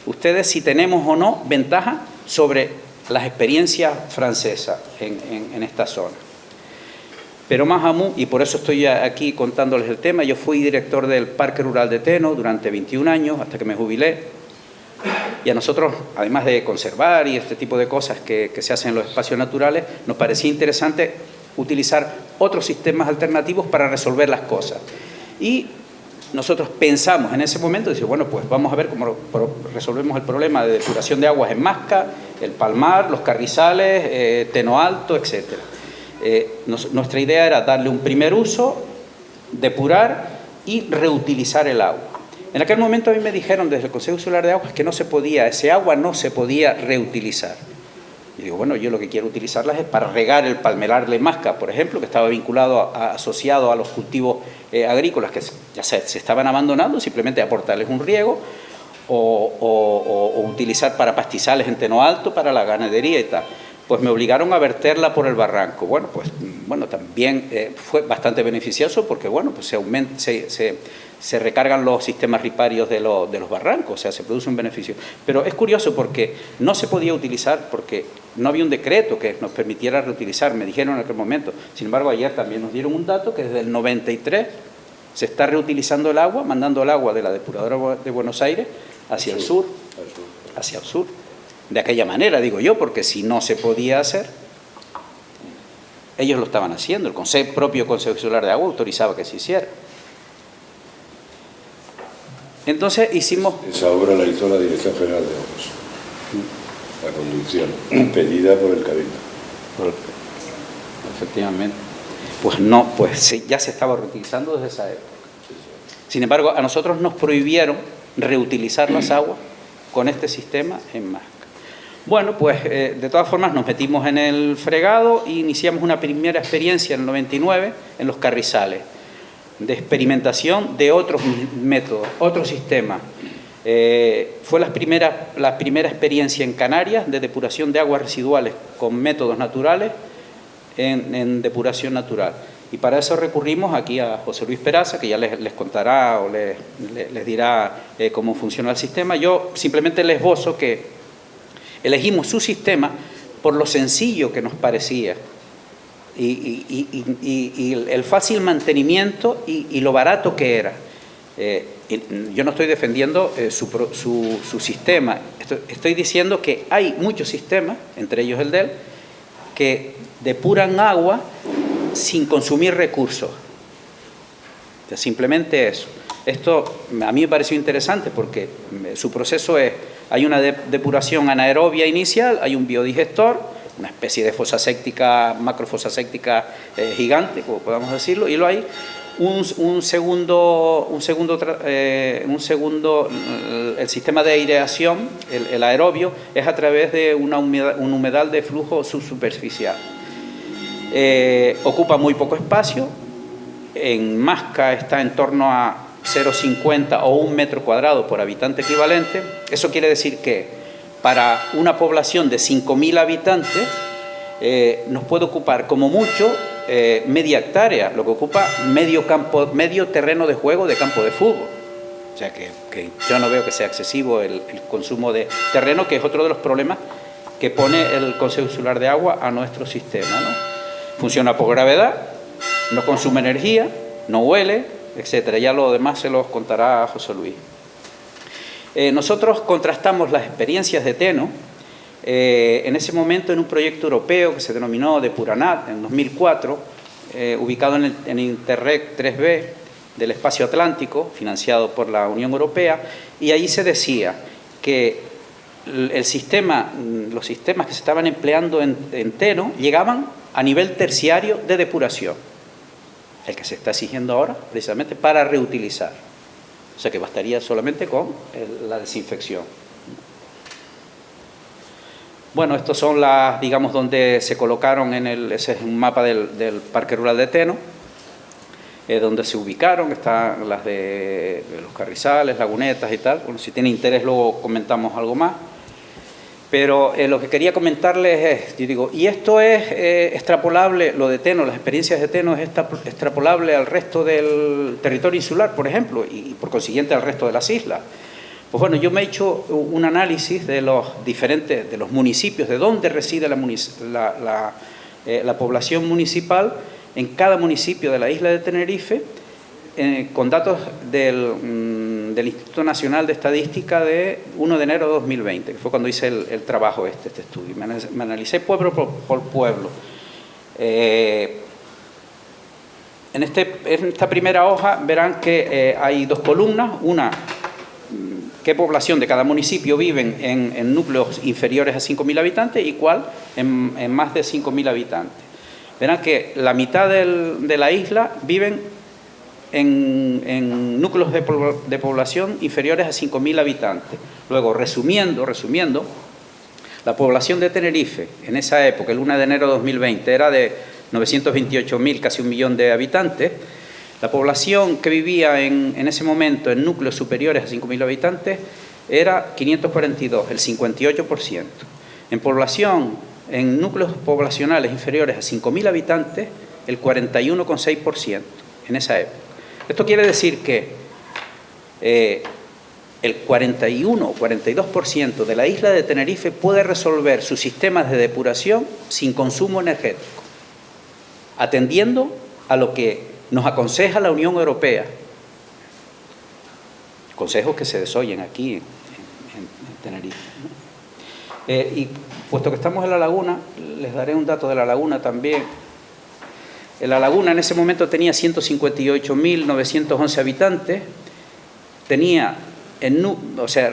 ustedes si tenemos o no ventaja sobre las experiencias francesas en esta zona. Pero más aún, y por eso estoy aquí contándoles el tema, yo fui director del Parque Rural de Teno durante 21 años, hasta que me jubilé, y a nosotros, además de conservar y este tipo de cosas que se hacen en los espacios naturales, nos parecía interesante utilizar otros sistemas alternativos para resolver las cosas. Y nosotros pensamos en ese momento, decir, bueno, pues vamos a ver cómo resolvemos el problema de depuración de aguas en Masca, el Palmar, los Carrizales, Teno Alto, etcétera. Nuestra idea era darle un primer uso, depurar y reutilizar el agua. En aquel momento a mí me dijeron desde el Consejo Insular de Aguas que ese agua no se podía reutilizar. Y digo, bueno, yo lo que quiero utilizarlas es para regar el palmelar de Masca, por ejemplo, que estaba vinculado, asociado a los cultivos agrícolas que ya se estaban abandonando, simplemente aportarles un riego o utilizar para pastizales en Teno Alto, para la ganadería y tal. Pues me obligaron a verterla por el barranco. Bueno, pues también fue bastante beneficioso porque pues se recargan los sistemas riparios de los barrancos, o sea, se produce un beneficio. Pero es curioso porque no se podía utilizar, porque no había un decreto que nos permitiera reutilizar, me dijeron en aquel momento. Sin embargo, ayer también nos dieron un dato que desde el 93 se está reutilizando el agua, mandando el agua de la depuradora de Buenos Aires hacia el sur, hacia el sur. De aquella manera, digo yo, porque si no se podía hacer, ellos lo estaban haciendo. El propio Consejo Insular de Agua autorizaba que se hiciera. Entonces hicimos... Esa obra la hizo la Dirección General de Aguas, la conducción, pedida por el Cabildo. Efectivamente. Pues no, pues sí, ya se estaba reutilizando desde esa época. Sin embargo, a nosotros nos prohibieron reutilizar las aguas con este sistema en Masca. Bueno, pues de todas formas nos metimos en el fregado e iniciamos una primera experiencia en el 99 en los Carrizales, de experimentación de otros métodos, otros sistemas. Fue la primera experiencia en Canarias de depuración de aguas residuales con métodos naturales en depuración natural. Y para eso recurrimos aquí a José Luis Peraza, que ya les contará o les dirá cómo funciona el sistema. Yo simplemente les esbozo que elegimos su sistema por lo sencillo que nos parecía y el fácil mantenimiento y lo barato que era. Yo no estoy defendiendo su sistema, estoy diciendo que hay muchos sistemas, entre ellos el de él, que depuran agua sin consumir recursos. O sea, simplemente eso. Esto a mí me pareció interesante porque su proceso es, hay una depuración anaerobia inicial, hay un biodigestor, una especie de fosa séptica, macrofosa séptica gigante, como podamos decirlo, y luego hay un segundo, el sistema de aireación, el aerobio, es a través de un humedal de flujo subsuperficial. Ocupa muy poco espacio, en Masca está en torno a 0,50 o 1 metro cuadrado por habitante equivalente. Eso quiere decir que para una población de 5.000 habitantes nos puede ocupar como mucho media hectárea, lo que ocupa medio terreno de juego de campo de fútbol. O sea que yo no veo que sea excesivo el consumo de terreno, que es otro de los problemas que pone el Consejo Insular de Agua a nuestro sistema, ¿no? Funciona por gravedad, no consume energía, no huele, etcétera. Ya lo demás se los contará José Luis. Nosotros contrastamos las experiencias de Teno en ese momento en un proyecto europeo que se denominó Depuranat en 2004, ubicado en el Interreg 3B del Espacio Atlántico, financiado por la Unión Europea, y allí se decía que los sistemas que se estaban empleando en Teno llegaban a nivel terciario de depuración, el que se está exigiendo ahora precisamente para reutilizar. O sea que bastaría solamente con la desinfección. Bueno, estos son las, digamos, donde se colocaron ese es un mapa del Parque Rural de Teno, donde se ubicaron, están las de los Carrizales, Lagunetas y tal. Bueno, si tiene interés luego comentamos algo más. Pero lo que quería comentarles es, yo digo, y esto es extrapolable, lo de Teno, las experiencias de Teno es extrapolable al resto del territorio insular, por ejemplo, y por consiguiente al resto de las islas. Pues bueno, yo me he hecho un análisis de los municipios, de dónde reside la población municipal en cada municipio de la isla de Tenerife, con datos del Instituto Nacional de Estadística de 1 de enero de 2020, que fue cuando hice el trabajo este estudio. Me analicé pueblo por pueblo. En esta primera hoja verán que hay dos columnas, una, qué población de cada municipio viven en núcleos inferiores a 5.000 habitantes y cuál en más de 5.000 habitantes. Verán que la mitad de la isla viven en núcleos de población inferiores a 5.000 habitantes. Luego, resumiendo, La población de Tenerife, en esa época, el 1 de enero de 2020, era de 928.000, casi 1 millón de habitantes. La población que vivía en ese momento en núcleos superiores a 5.000 habitantes era 542, el 58%. En población, en núcleos poblacionales inferiores a 5.000 habitantes, el 41,6% en esa época. Esto quiere decir que el 41 o 42% de la isla de Tenerife puede resolver sus sistemas de depuración sin consumo energético, atendiendo a lo que nos aconseja la Unión Europea, consejos que se desoyen aquí en Tenerife, ¿no? Y puesto que estamos en La Laguna, les daré un dato de La Laguna también. La Laguna en ese momento tenía 158.911 habitantes,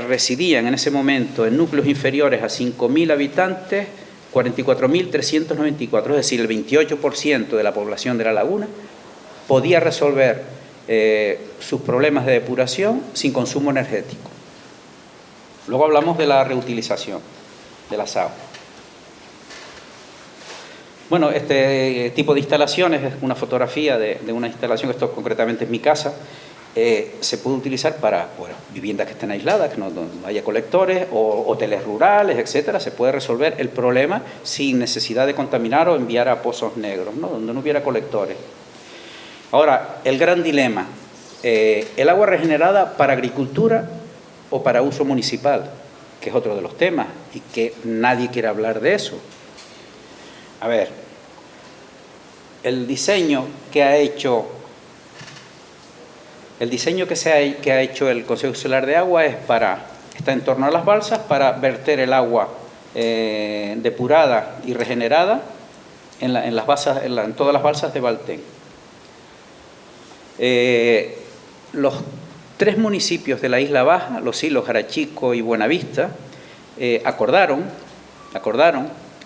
residían en ese momento en núcleos inferiores a 5.000 habitantes, 44.394, es decir, el 28% de la población de La Laguna podía resolver sus problemas de depuración sin consumo energético. Luego hablamos de la reutilización de las aguas. Bueno, este tipo de instalaciones es una fotografía de una instalación, esto concretamente es mi casa. Se puede utilizar para viviendas que estén aisladas, que no haya colectores, o hoteles rurales, etcétera. Se puede resolver el problema sin necesidad de contaminar o enviar a pozos negros, ¿no? Donde no hubiera colectores. Ahora, el gran dilema, el agua regenerada para agricultura o para uso municipal, que es otro de los temas y que nadie quiere hablar de eso. A ver, el diseño que ha hecho el Consejo Insular de Agua está en torno a las balsas para verter el agua depurada y regenerada en todas las balsas de Baltén. Los 3 municipios de la Isla Baja, Los Silos, Jarachico y Buenavista, acordaron,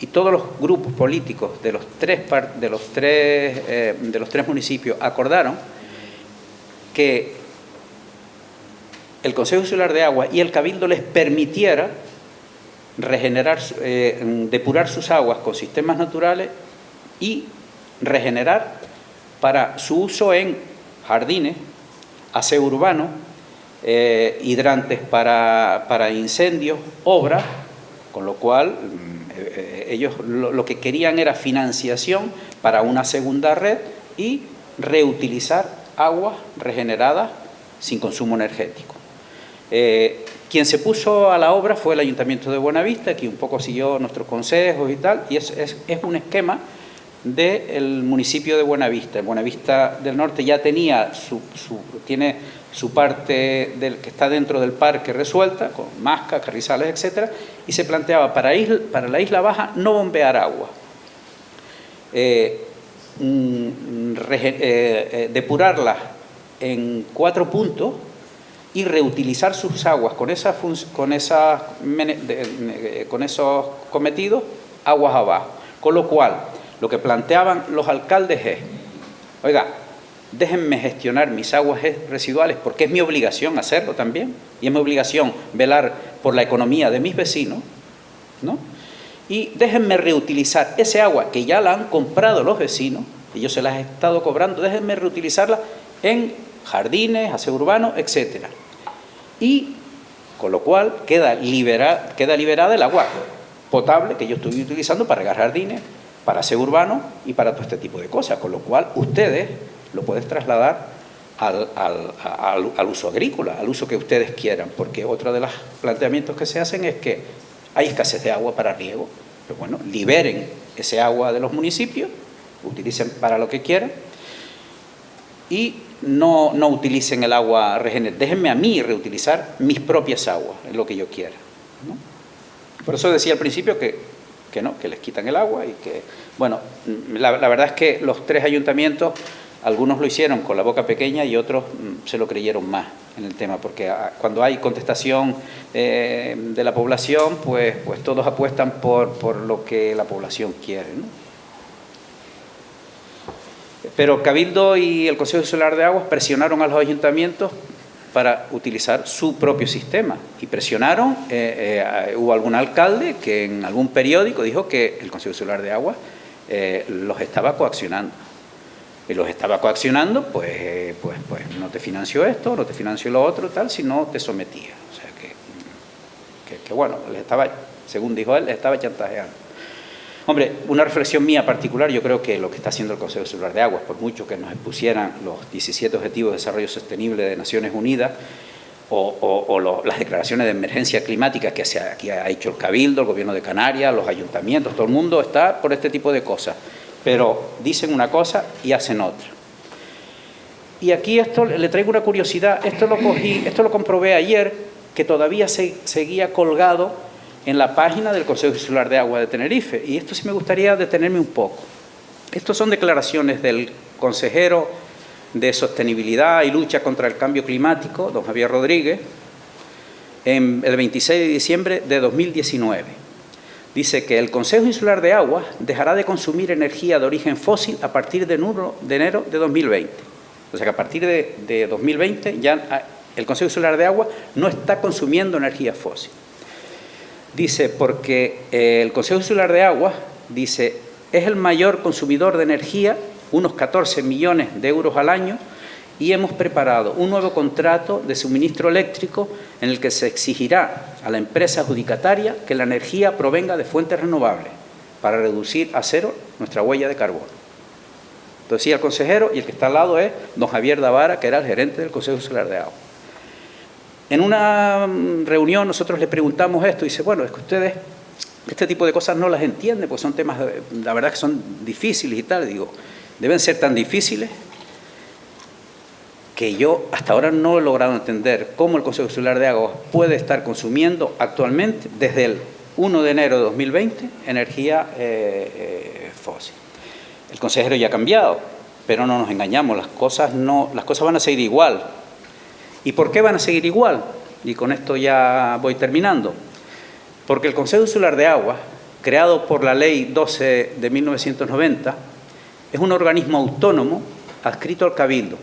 y todos los grupos políticos de los tres municipios acordaron que el Consejo Insular de Agua y el Cabildo les permitiera depurar sus aguas con sistemas naturales y regenerar para su uso en jardines, aseo urbano, hidrantes para incendios, obras, con lo cual ellos lo que querían era financiación para una segunda red y reutilizar aguas regeneradas sin consumo energético. Quien se puso a la obra fue el Ayuntamiento de Buenavista, que un poco siguió nuestros consejos y tal, y es un esquema del municipio de Buenavista. Buenavista del Norte ya tenía tiene su parte que está dentro del parque resuelta, con mascas, carrizales, etcétera, y se planteaba para la Isla Baja no bombear agua, depurarlas en 4 puntos y reutilizar sus aguas con esos cometidos aguas abajo. Con lo cual, lo que planteaban los alcaldes es, oiga, déjenme gestionar mis aguas residuales porque es mi obligación hacerlo también, y es mi obligación velar por la economía de mis vecinos, ¿no? Y déjenme reutilizar ese agua que ya la han comprado los vecinos, y yo se las he estado cobrando, déjenme reutilizarla en jardines, aseo urbano, etcétera. Y con lo cual queda liberada el agua potable que yo estoy utilizando para regar jardines, para aseo urbano y para todo este tipo de cosas, con lo cual ustedes lo pueden trasladar al uso agrícola, al uso que ustedes quieran, porque otro de los planteamientos que se hacen es que hay escasez de agua para riego, pero bueno, liberen ese agua de los municipios, utilicen para lo que quieran y no utilicen el agua regenerada. Déjenme a mí reutilizar mis propias aguas, es lo que yo quiera, ¿no? Por eso decía al principio que les quitan el agua y que, bueno, la verdad es que los 3 ayuntamientos, algunos lo hicieron con la boca pequeña y otros se lo creyeron más en el tema, porque cuando hay contestación de la población, pues todos apuestan por lo que la población quiere, ¿no? Pero Cabildo y el Consejo Insular de Aguas presionaron a los ayuntamientos para utilizar su propio sistema y presionaron, hubo algún alcalde que en algún periódico dijo que el Consejo Insular de Aguas los estaba coaccionando. Y los estaba coaccionando, pues no te financió esto, no te financió lo otro, tal, si no te sometía. O sea que bueno, les estaba, según dijo él, les estaba chantajeando. Hombre, una reflexión mía particular, yo creo que lo que está haciendo el Consejo Insular de Aguas, por mucho que nos expusieran los 17 Objetivos de Desarrollo Sostenible de Naciones Unidas las declaraciones de emergencia climática que aquí ha hecho el Cabildo, el Gobierno de Canarias, los ayuntamientos, todo el mundo está por este tipo de cosas, pero dicen una cosa y hacen otra. Y aquí esto le traigo una curiosidad, esto lo comprobé ayer, que todavía seguía colgado en la página del Consejo Insular de Aguas de Tenerife, y esto sí me gustaría detenerme un poco. Estas son declaraciones del consejero de Sostenibilidad y Lucha contra el Cambio Climático, don Javier Rodríguez, el 26 de diciembre de 2019. Dice que el Consejo Insular de Aguas dejará de consumir energía de origen fósil a partir de 1 de enero de 2020. O sea que a partir de 2020 ya el Consejo Insular de Aguas no está consumiendo energía fósil. Dice, porque el Consejo Insular de Aguas, dice, es el mayor consumidor de energía, unos 14 millones de euros al año, y hemos preparado un nuevo contrato de suministro eléctrico en el que se exigirá a la empresa adjudicataria que la energía provenga de fuentes renovables para reducir a cero nuestra huella de carbono. Entonces, decía el consejero, y el que está al lado es don Javier Davara, que era el gerente del Consejo Insular de Aguas. En una reunión nosotros le preguntamos esto y dice, bueno, es que ustedes este tipo de cosas no las entienden, porque son temas, la verdad que son difíciles y tal. Digo, deben ser tan difíciles que yo hasta ahora no he logrado entender cómo el Consejo Insular de Aguas puede estar consumiendo actualmente, desde el 1 de enero de 2020, energía fósil. El consejero ya ha cambiado, pero no nos engañamos, las cosas van a seguir igual. ¿Y por qué van a seguir igual? Y con esto ya voy terminando. Porque el Consejo Insular de Aguas, creado por la Ley 12 de 1990, es un organismo autónomo adscrito al Cabildo,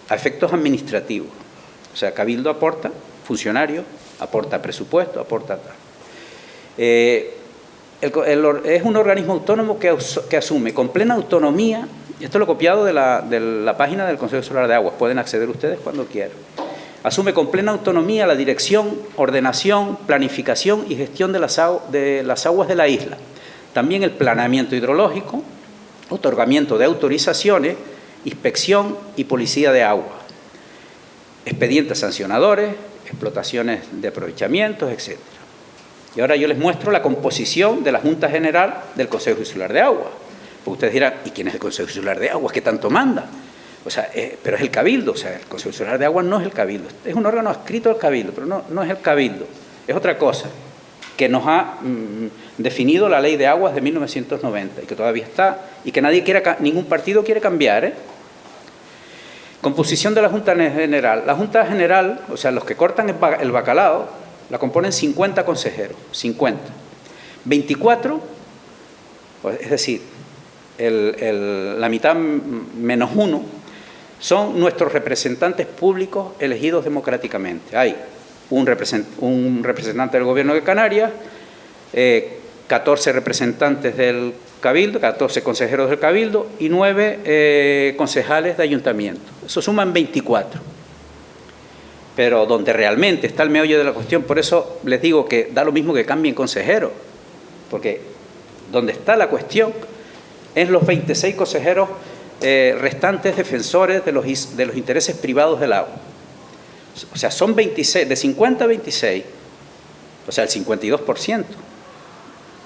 a efectos administrativos. O sea, Cabildo aporta funcionarios, aporta presupuesto, aporta tal. Es un organismo autónomo que asume con plena autonomía. Esto lo he copiado de la página del Consejo Insular de Aguas, pueden acceder ustedes cuando quieran. Asume con plena autonomía la dirección, ordenación, planificación y gestión de las aguas de la isla. También el planeamiento hidrológico, otorgamiento de autorizaciones, inspección y policía de agua, expedientes sancionadores, explotaciones de aprovechamientos, etc. Y ahora yo les muestro la composición de la Junta General del Consejo Insular de Aguas. Porque ustedes dirán, ¿y quién es el Consejo Insular de Aguas? ¿Qué tanto manda? O sea, pero es el Cabildo, o sea, el Consejo Insular de Aguas no es el Cabildo. Es un órgano adscrito al Cabildo, pero no es el Cabildo. Es otra cosa que nos ha definido la Ley de Aguas de 1990 y que todavía está y que ningún partido quiere cambiar, Composición de la Junta General. La Junta General, o sea, los que cortan el bacalao, la componen 50 consejeros, 50. 24, es decir, la mitad menos uno, son nuestros representantes públicos elegidos democráticamente. Hay un representante del Gobierno de Canarias, 14 representantes del Cabildo, 14 consejeros del Cabildo y 9 concejales de ayuntamiento. Eso suman 24. Pero donde realmente está el meollo de la cuestión, por eso les digo que da lo mismo que cambien consejeros, porque donde está la cuestión es los 26 consejeros restantes defensores de los intereses privados del agua. O sea, son 26, de 50 a 26, o sea, el 52%,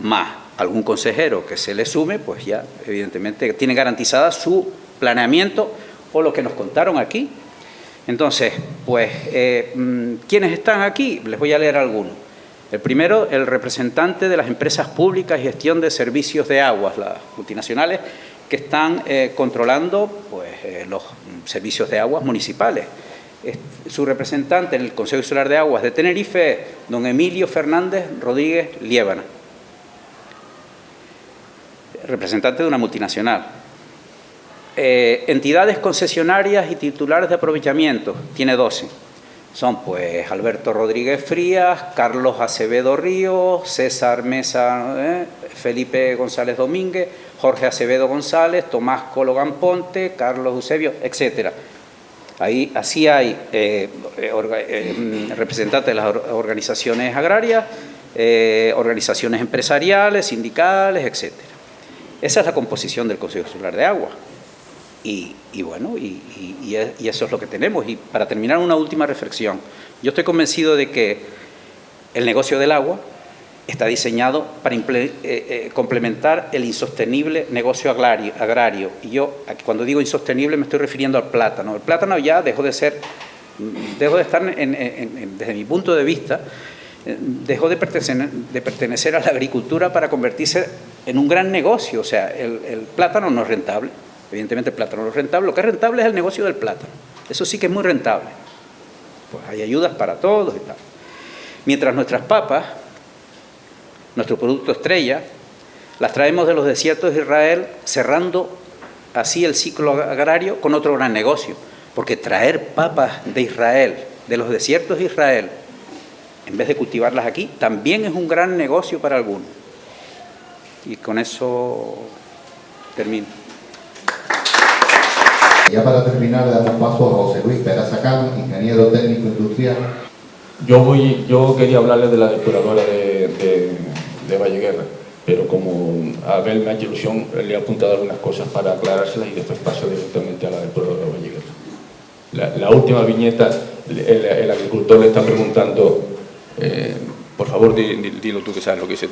más algún consejero que se le sume, pues ya evidentemente tiene garantizada su planeamiento o lo que nos contaron aquí. Entonces, pues, ¿quiénes están aquí? Les voy a leer algunos. El primero, el representante de las empresas públicas y gestión de servicios de aguas, las multinacionales que están controlando pues, los servicios de aguas municipales. Su representante en el Consejo Insular de Aguas de Tenerife es don Emilio Fernández Rodríguez Liébana, representante de una multinacional. Entidades concesionarias y titulares de aprovechamiento, tiene 12. Son pues Alberto Rodríguez Frías, Carlos Acevedo Ríos, César Mesa, Felipe González Domínguez, Jorge Acevedo González, Tomás Cologán Ponte, Carlos Eusebio, etc. Ahí así hay representantes de las organizaciones agrarias, organizaciones empresariales, sindicales, etc. Esa es la composición del Consejo Insular de Agua. Y eso es lo que tenemos. Y para terminar, una última reflexión. Yo estoy convencido de que el negocio del agua está diseñado para complementar el insostenible negocio agrario. Y yo, cuando digo insostenible, me estoy refiriendo al plátano. El plátano ya dejó de estar, desde mi punto de vista, dejó de pertenecer a la agricultura para convertirse en un gran negocio. O sea, el plátano no es rentable. Evidentemente el plátano no es rentable. Lo que es rentable es el negocio del plátano. Eso sí que es muy rentable. Pues hay ayudas para todos y tal. Mientras nuestras papas, nuestro producto estrella, las traemos de los desiertos de Israel, cerrando así el ciclo agrario con otro gran negocio. Porque traer papas de Israel, de los desiertos de Israel, en vez de cultivarlas aquí, también es un gran negocio para algunos. Y con eso termino. Ya para terminar, le damos paso a José Luis Peraza Cano, ingeniero técnico industrial. Yo quería hablarles de la depuradora de Valleguerra, pero como Abel me ha hecho ilusión, le he apuntado algunas cosas para aclarárselas y después paso directamente a la depuradora de Valleguerra. La última viñeta, el agricultor le está preguntando, por favor, dilo tú que sabes lo que dice.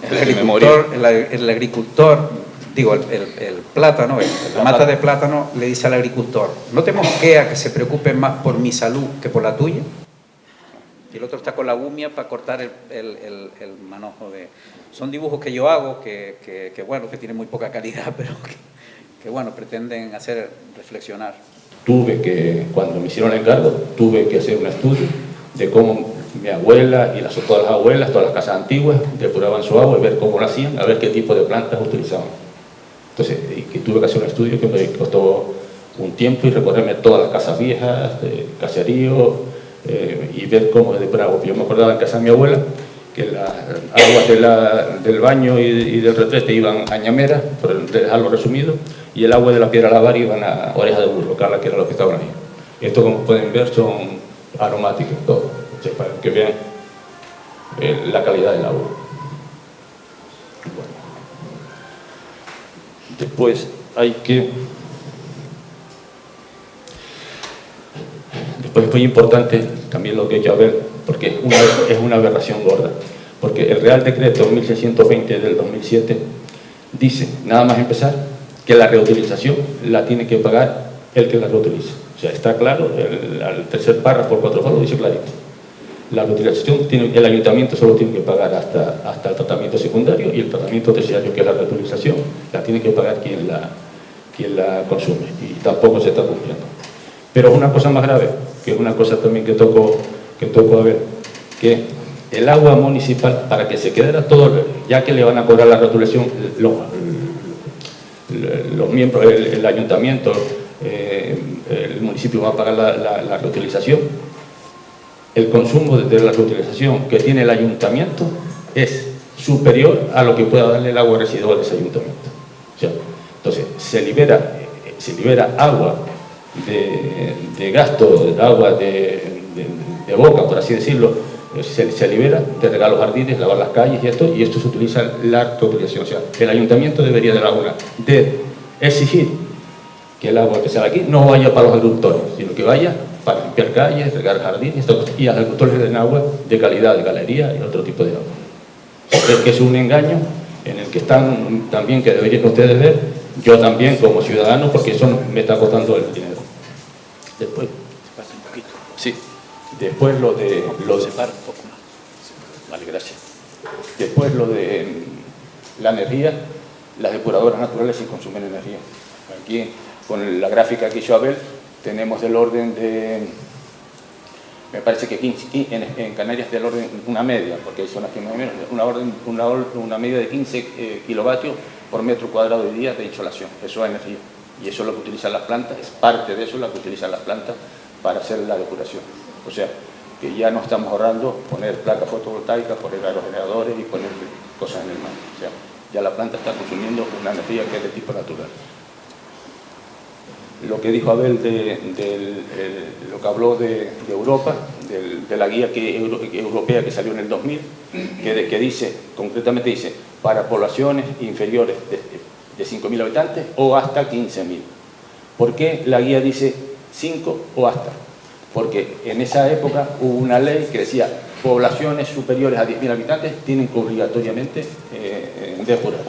El agricultor, digo, el plátano, la mata de plátano le dice al agricultor: ¿no te mosquea que se preocupe más por mi salud que por la tuya? Y el otro está con la gumia para cortar el manojo de... Son dibujos que yo hago que bueno, que tienen muy poca calidad, pero que bueno, pretenden hacer reflexionar. Cuando me hicieron el encargo, tuve que hacer un estudio de cómo mi abuela y todas las abuelas, todas las casas antiguas, depuraban su agua y ver cómo lo hacían, a ver qué tipo de plantas utilizaban. Entonces, que tuve que hacer un estudio que me costó un tiempo y recorrerme todas las casas viejas, caseríos, y ver cómo depuraba. Yo me acordaba en casa de mi abuela que las aguas del baño y del retrete iban a Ñamera, por dejarlo resumido, y el agua de la piedra lavar iban a Oreja de Burro, Carla, que era lo que estaban ahí. Esto, como pueden ver, son aromáticos todos, para que vean la calidad del agua. Bueno. Después Después es muy importante también lo que hay que ver, porque es una aberración gorda, porque el Real Decreto 1620 del 2007 dice, nada más empezar, que la reutilización la tiene que pagar el que la reutiliza. O sea, está claro, el tercer párrafo, 4 palos, dice clarito. La reutilización, el ayuntamiento solo tiene que pagar hasta el tratamiento secundario, y el tratamiento terciario, que es la reutilización, la tiene que pagar quien la consume, y tampoco se está cumpliendo. Pero es una cosa más grave, que es una cosa también que tocó a ver, que el agua municipal, para que se quedara todo, ya que le van a cobrar la reutilización, los miembros, el ayuntamiento, el municipio va a pagar la reutilización. El consumo de la reutilización que tiene el ayuntamiento es superior a lo que pueda darle el agua residual de ese ayuntamiento. O sea, entonces, se libera agua de gasto, de agua de boca, por así decirlo, se libera de regar los jardines, lavar las calles y esto se utiliza la reutilización. O sea, el ayuntamiento debería de exigir que el agua que sale aquí no vaya para los agricultores, sino que vaya para limpiar calles, regar jardines, y a los agricultores les den agua de calidad, de galería y otro tipo de agua. Es que es un engaño en el que están también, que deberían ustedes ver, yo también como ciudadano, porque eso me está costando el dinero. Después, sí, después lo de separa un poco más. Vale, gracias. Después lo de la energía, las depuradoras naturales sin consumir energía. Aquí, con la gráfica que hizo Abel, tenemos del orden de, me parece que 15, en Canarias del orden, una media, porque son aquí más o menos, una media de 15 kilovatios por metro cuadrado de día de insolación. Eso es energía. Y eso es lo que utilizan las plantas, es parte de eso lo que utilizan las plantas para hacer la depuración. O sea, que ya no estamos ahorrando poner placas fotovoltaicas, poner aerogeneradores y poner cosas en el mar. O sea, ya la planta está consumiendo una energía que es de tipo natural. Lo que dijo Abel lo que habló de Europa, de la guía europea que salió en el 2000, que dice, concretamente dice, para poblaciones inferiores de 5.000 habitantes o hasta 15.000. ¿Por qué la guía dice 5 o hasta? Porque en esa época hubo una ley que decía poblaciones superiores a 10.000 habitantes tienen que obligatoriamente depurar.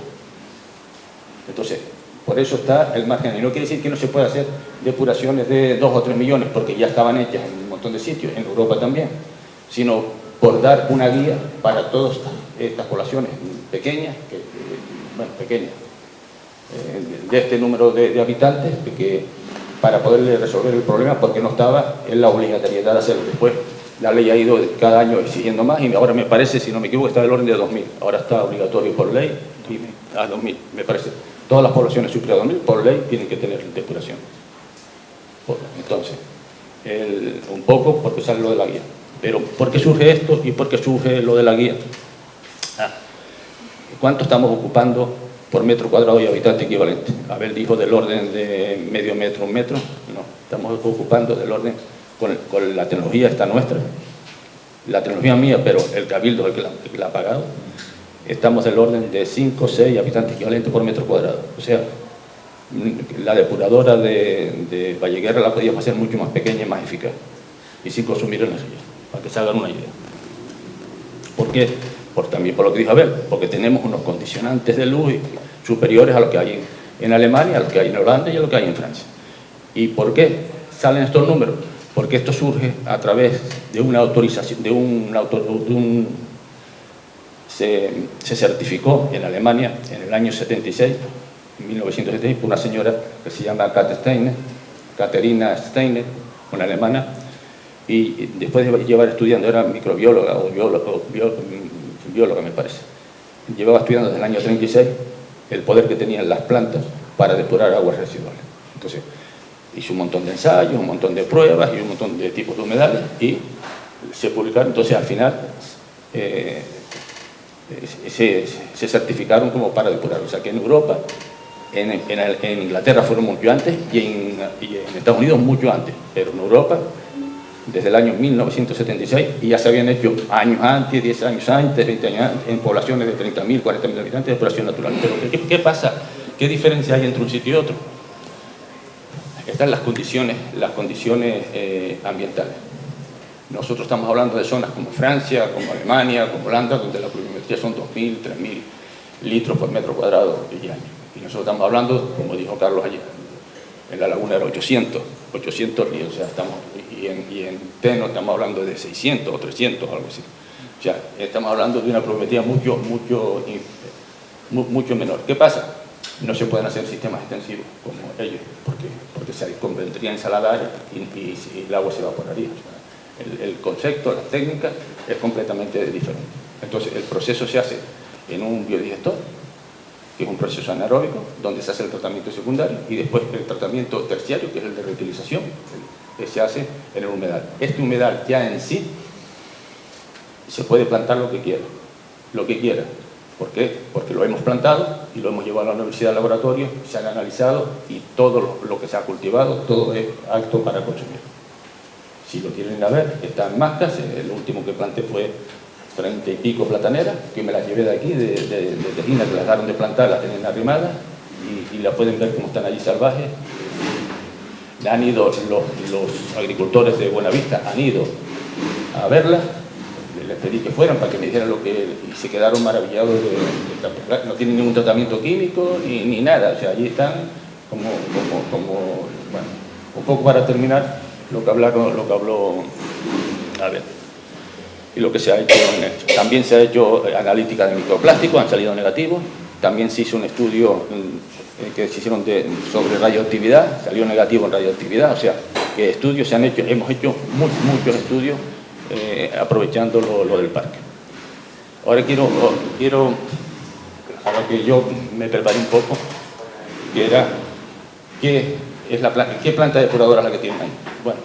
Entonces, por eso está el margen. Y no quiere decir que no se pueda hacer depuraciones de 2 o 3 millones, porque ya estaban hechas en un montón de sitios, en Europa también, sino por dar una guía para todas estas poblaciones pequeñas, de este número de habitantes, para poderle resolver el problema, porque no estaba en la obligatoriedad de hacerlo. Después la ley ha ido cada año exigiendo más y ahora me parece, si no me equivoco, está del orden de 2.000. Ahora está obligatorio por ley a 2.000, me parece. Todas las poblaciones superiores a 2.000 por ley tienen que tener depuración. Entonces, un poco porque sale lo de la guía. Pero ¿por qué surge esto y por qué surge lo de la guía? ¿Cuánto estamos ocupando por metro cuadrado y habitante equivalente? Abel dijo del orden de medio metro, un metro. No, estamos ocupando del orden, con la tecnología esta nuestra, la tecnología mía, pero el cabildo es el que la ha pagado, estamos del orden de 5 o 6 habitantes equivalentes por metro cuadrado. O sea, la depuradora de Valleguerra la podíamos hacer mucho más pequeña y más eficaz, y sin consumir energía, para que se hagan una idea. ¿Por qué? También por lo que dijo Abel, porque tenemos unos condicionantes de luz superiores a lo que hay en Alemania, a lo que hay en Holanda y a lo que hay en Francia. ¿Y por qué salen estos números? Porque esto surge a través de una autorización, se certificó en Alemania en el año 76, 1976, por una señora que se llama Katharina Steiner, una alemana, y después de llevar estudiando, era microbióloga o bióloga me parece, llevaba estudiando desde el año 36 el poder que tenían las plantas para depurar aguas residuales. Entonces, hizo un montón de ensayos, un montón de pruebas y un montón de tipos de humedales y se publicaron. Entonces, al final, se certificaron como para depurar. O sea, que en Europa, en Inglaterra fueron mucho antes y en Estados Unidos mucho antes, pero en Europa desde el año 1976 y ya se habían hecho años antes, 10 años antes, 20 años antes, en poblaciones de 30.000, 40.000 habitantes de depuración natural. Pero ¿qué pasa? ¿Qué diferencia hay entre un sitio y otro? Están las condiciones ambientales. Nosotros estamos hablando de zonas como Francia, como Alemania, como Holanda, donde la pluviometría son 2.000, 3.000 litros por metro cuadrado y año. Y nosotros estamos hablando, como dijo Carlos ayer, en la laguna era 800 ríos, o sea, y en Teno estamos hablando de 600 o 300, algo así. O sea, estamos hablando de una pluviometría mucho menor. ¿Qué pasa? No se pueden hacer sistemas extensivos como ellos, porque se convendría en saladar y el agua se evaporaría. O sea, el concepto, la técnica es completamente diferente. Entonces, el proceso se hace en un biodigestor, que es un proceso anaeróbico, donde se hace el tratamiento secundario, y después el tratamiento terciario, que es el de reutilización, que se hace en el humedal. Este humedal ya en sí se puede plantar lo que quiera. ¿Por qué? Porque lo hemos plantado y lo hemos llevado a la universidad al laboratorio, se han analizado y todo lo que se ha cultivado, todo es apto para consumir. Si lo quieren a ver, está en Mascas, el último que planté fue 30 y pico plataneras, que me las llevé de aquí, de Tejina, que las dejaron de plantar, las tienen arrimadas y las pueden ver como están allí salvajes. Han ido los agricultores de Buenavista, han ido a verlas, les pedí que fueran para que me dijeran y se quedaron maravillados no tienen ningún tratamiento químico ni nada, o sea, allí están como bueno, un poco para terminar lo que habló a ver, y lo que se ha hecho también se ha hecho analítica de microplásticos, han salido negativos, también se hizo un estudio que se hicieron sobre radioactividad, salió negativo en radioactividad, o sea, que estudios se han hecho, hemos hecho muchos estudios aprovechando lo del parque. Ahora ahora que yo me preparé un poco, que era, ¿qué planta depuradora es la que tienen ahí? Bueno,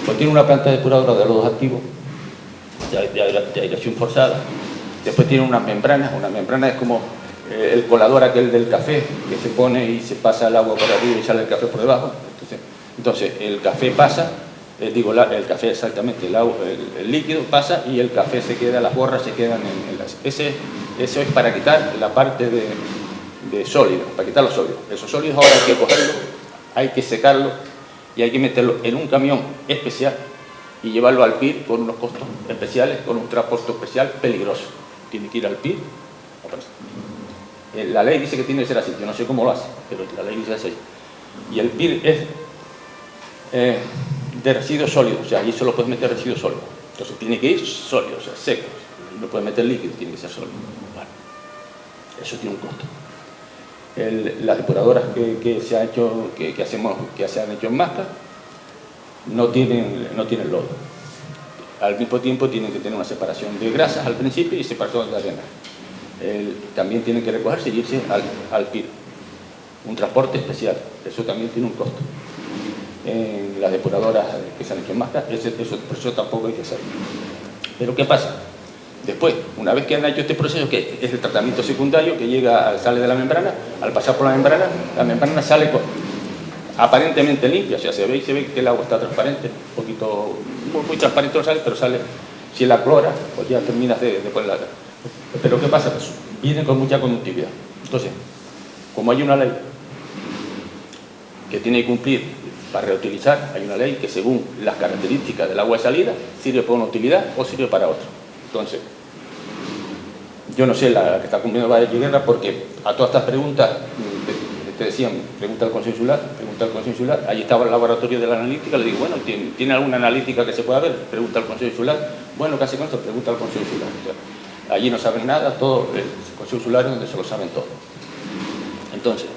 pues tiene una planta depuradora de lodos activos de aireación forzada. Después tiene unas membranas. Una membrana es como el colador aquel del café, que se pone y se pasa el agua por arriba y sale el café por debajo. Entonces el café pasa, el café exactamente, el líquido pasa y el café se queda, las borras se quedan en las... Eso es para quitar la parte de sólido, para quitar los sólidos. Esos sólidos ahora hay que cogerlos, hay que secarlos y hay que meterlo en un camión especial y llevarlo al PIR con unos costos especiales, con un transporte especial peligroso. Tiene que ir al PIR. La ley dice que tiene que ser así, yo no sé cómo lo hace, pero la ley dice así. Y el PIR es de residuos sólidos, o sea, ahí solo puedes meter residuos sólidos. Entonces tiene que ir sólido, o sea, seco. No puedes meter líquido, tiene que ser sólido. Vale. Eso tiene un costo. Las depuradoras que se han hecho en Masca no tienen lodo. Al mismo tiempo tienen que tener una separación de grasas al principio y separación de arena. También tienen que recogerse y irse al PIR. Un transporte especial, eso también tiene un costo. En las depuradoras que se han hecho en Masca, eso tampoco hay que hacerlo. Pero ¿qué pasa? Después, una vez que han hecho este proceso, que es el tratamiento secundario, que sale de la membrana, al pasar por la membrana sale aparentemente limpia, o sea, se ve que el agua está transparente, un poquito, muy transparente no sale, pero sale, si la clora, pues ya terminas de ponerla. Pero ¿qué pasa? Pues viene con mucha conductividad. Entonces, como hay una ley que tiene que cumplir para reutilizar, hay una ley que según las características del agua de salida, sirve para una utilidad o sirve para otra. Entonces, yo no sé la que está cumpliendo Valle Guerra, porque a todas estas preguntas, te decían, pregunta al Consejo Insular, allí estaba el laboratorio de la analítica, le digo, bueno, ¿tiene alguna analítica que se pueda ver? Pregunta al Consejo Insular, bueno, ¿qué hace con esto? Pregunta al Consejo Insular. O sea, allí no saben nada, todo, el Consejo Insular es donde se lo saben todo. Entonces,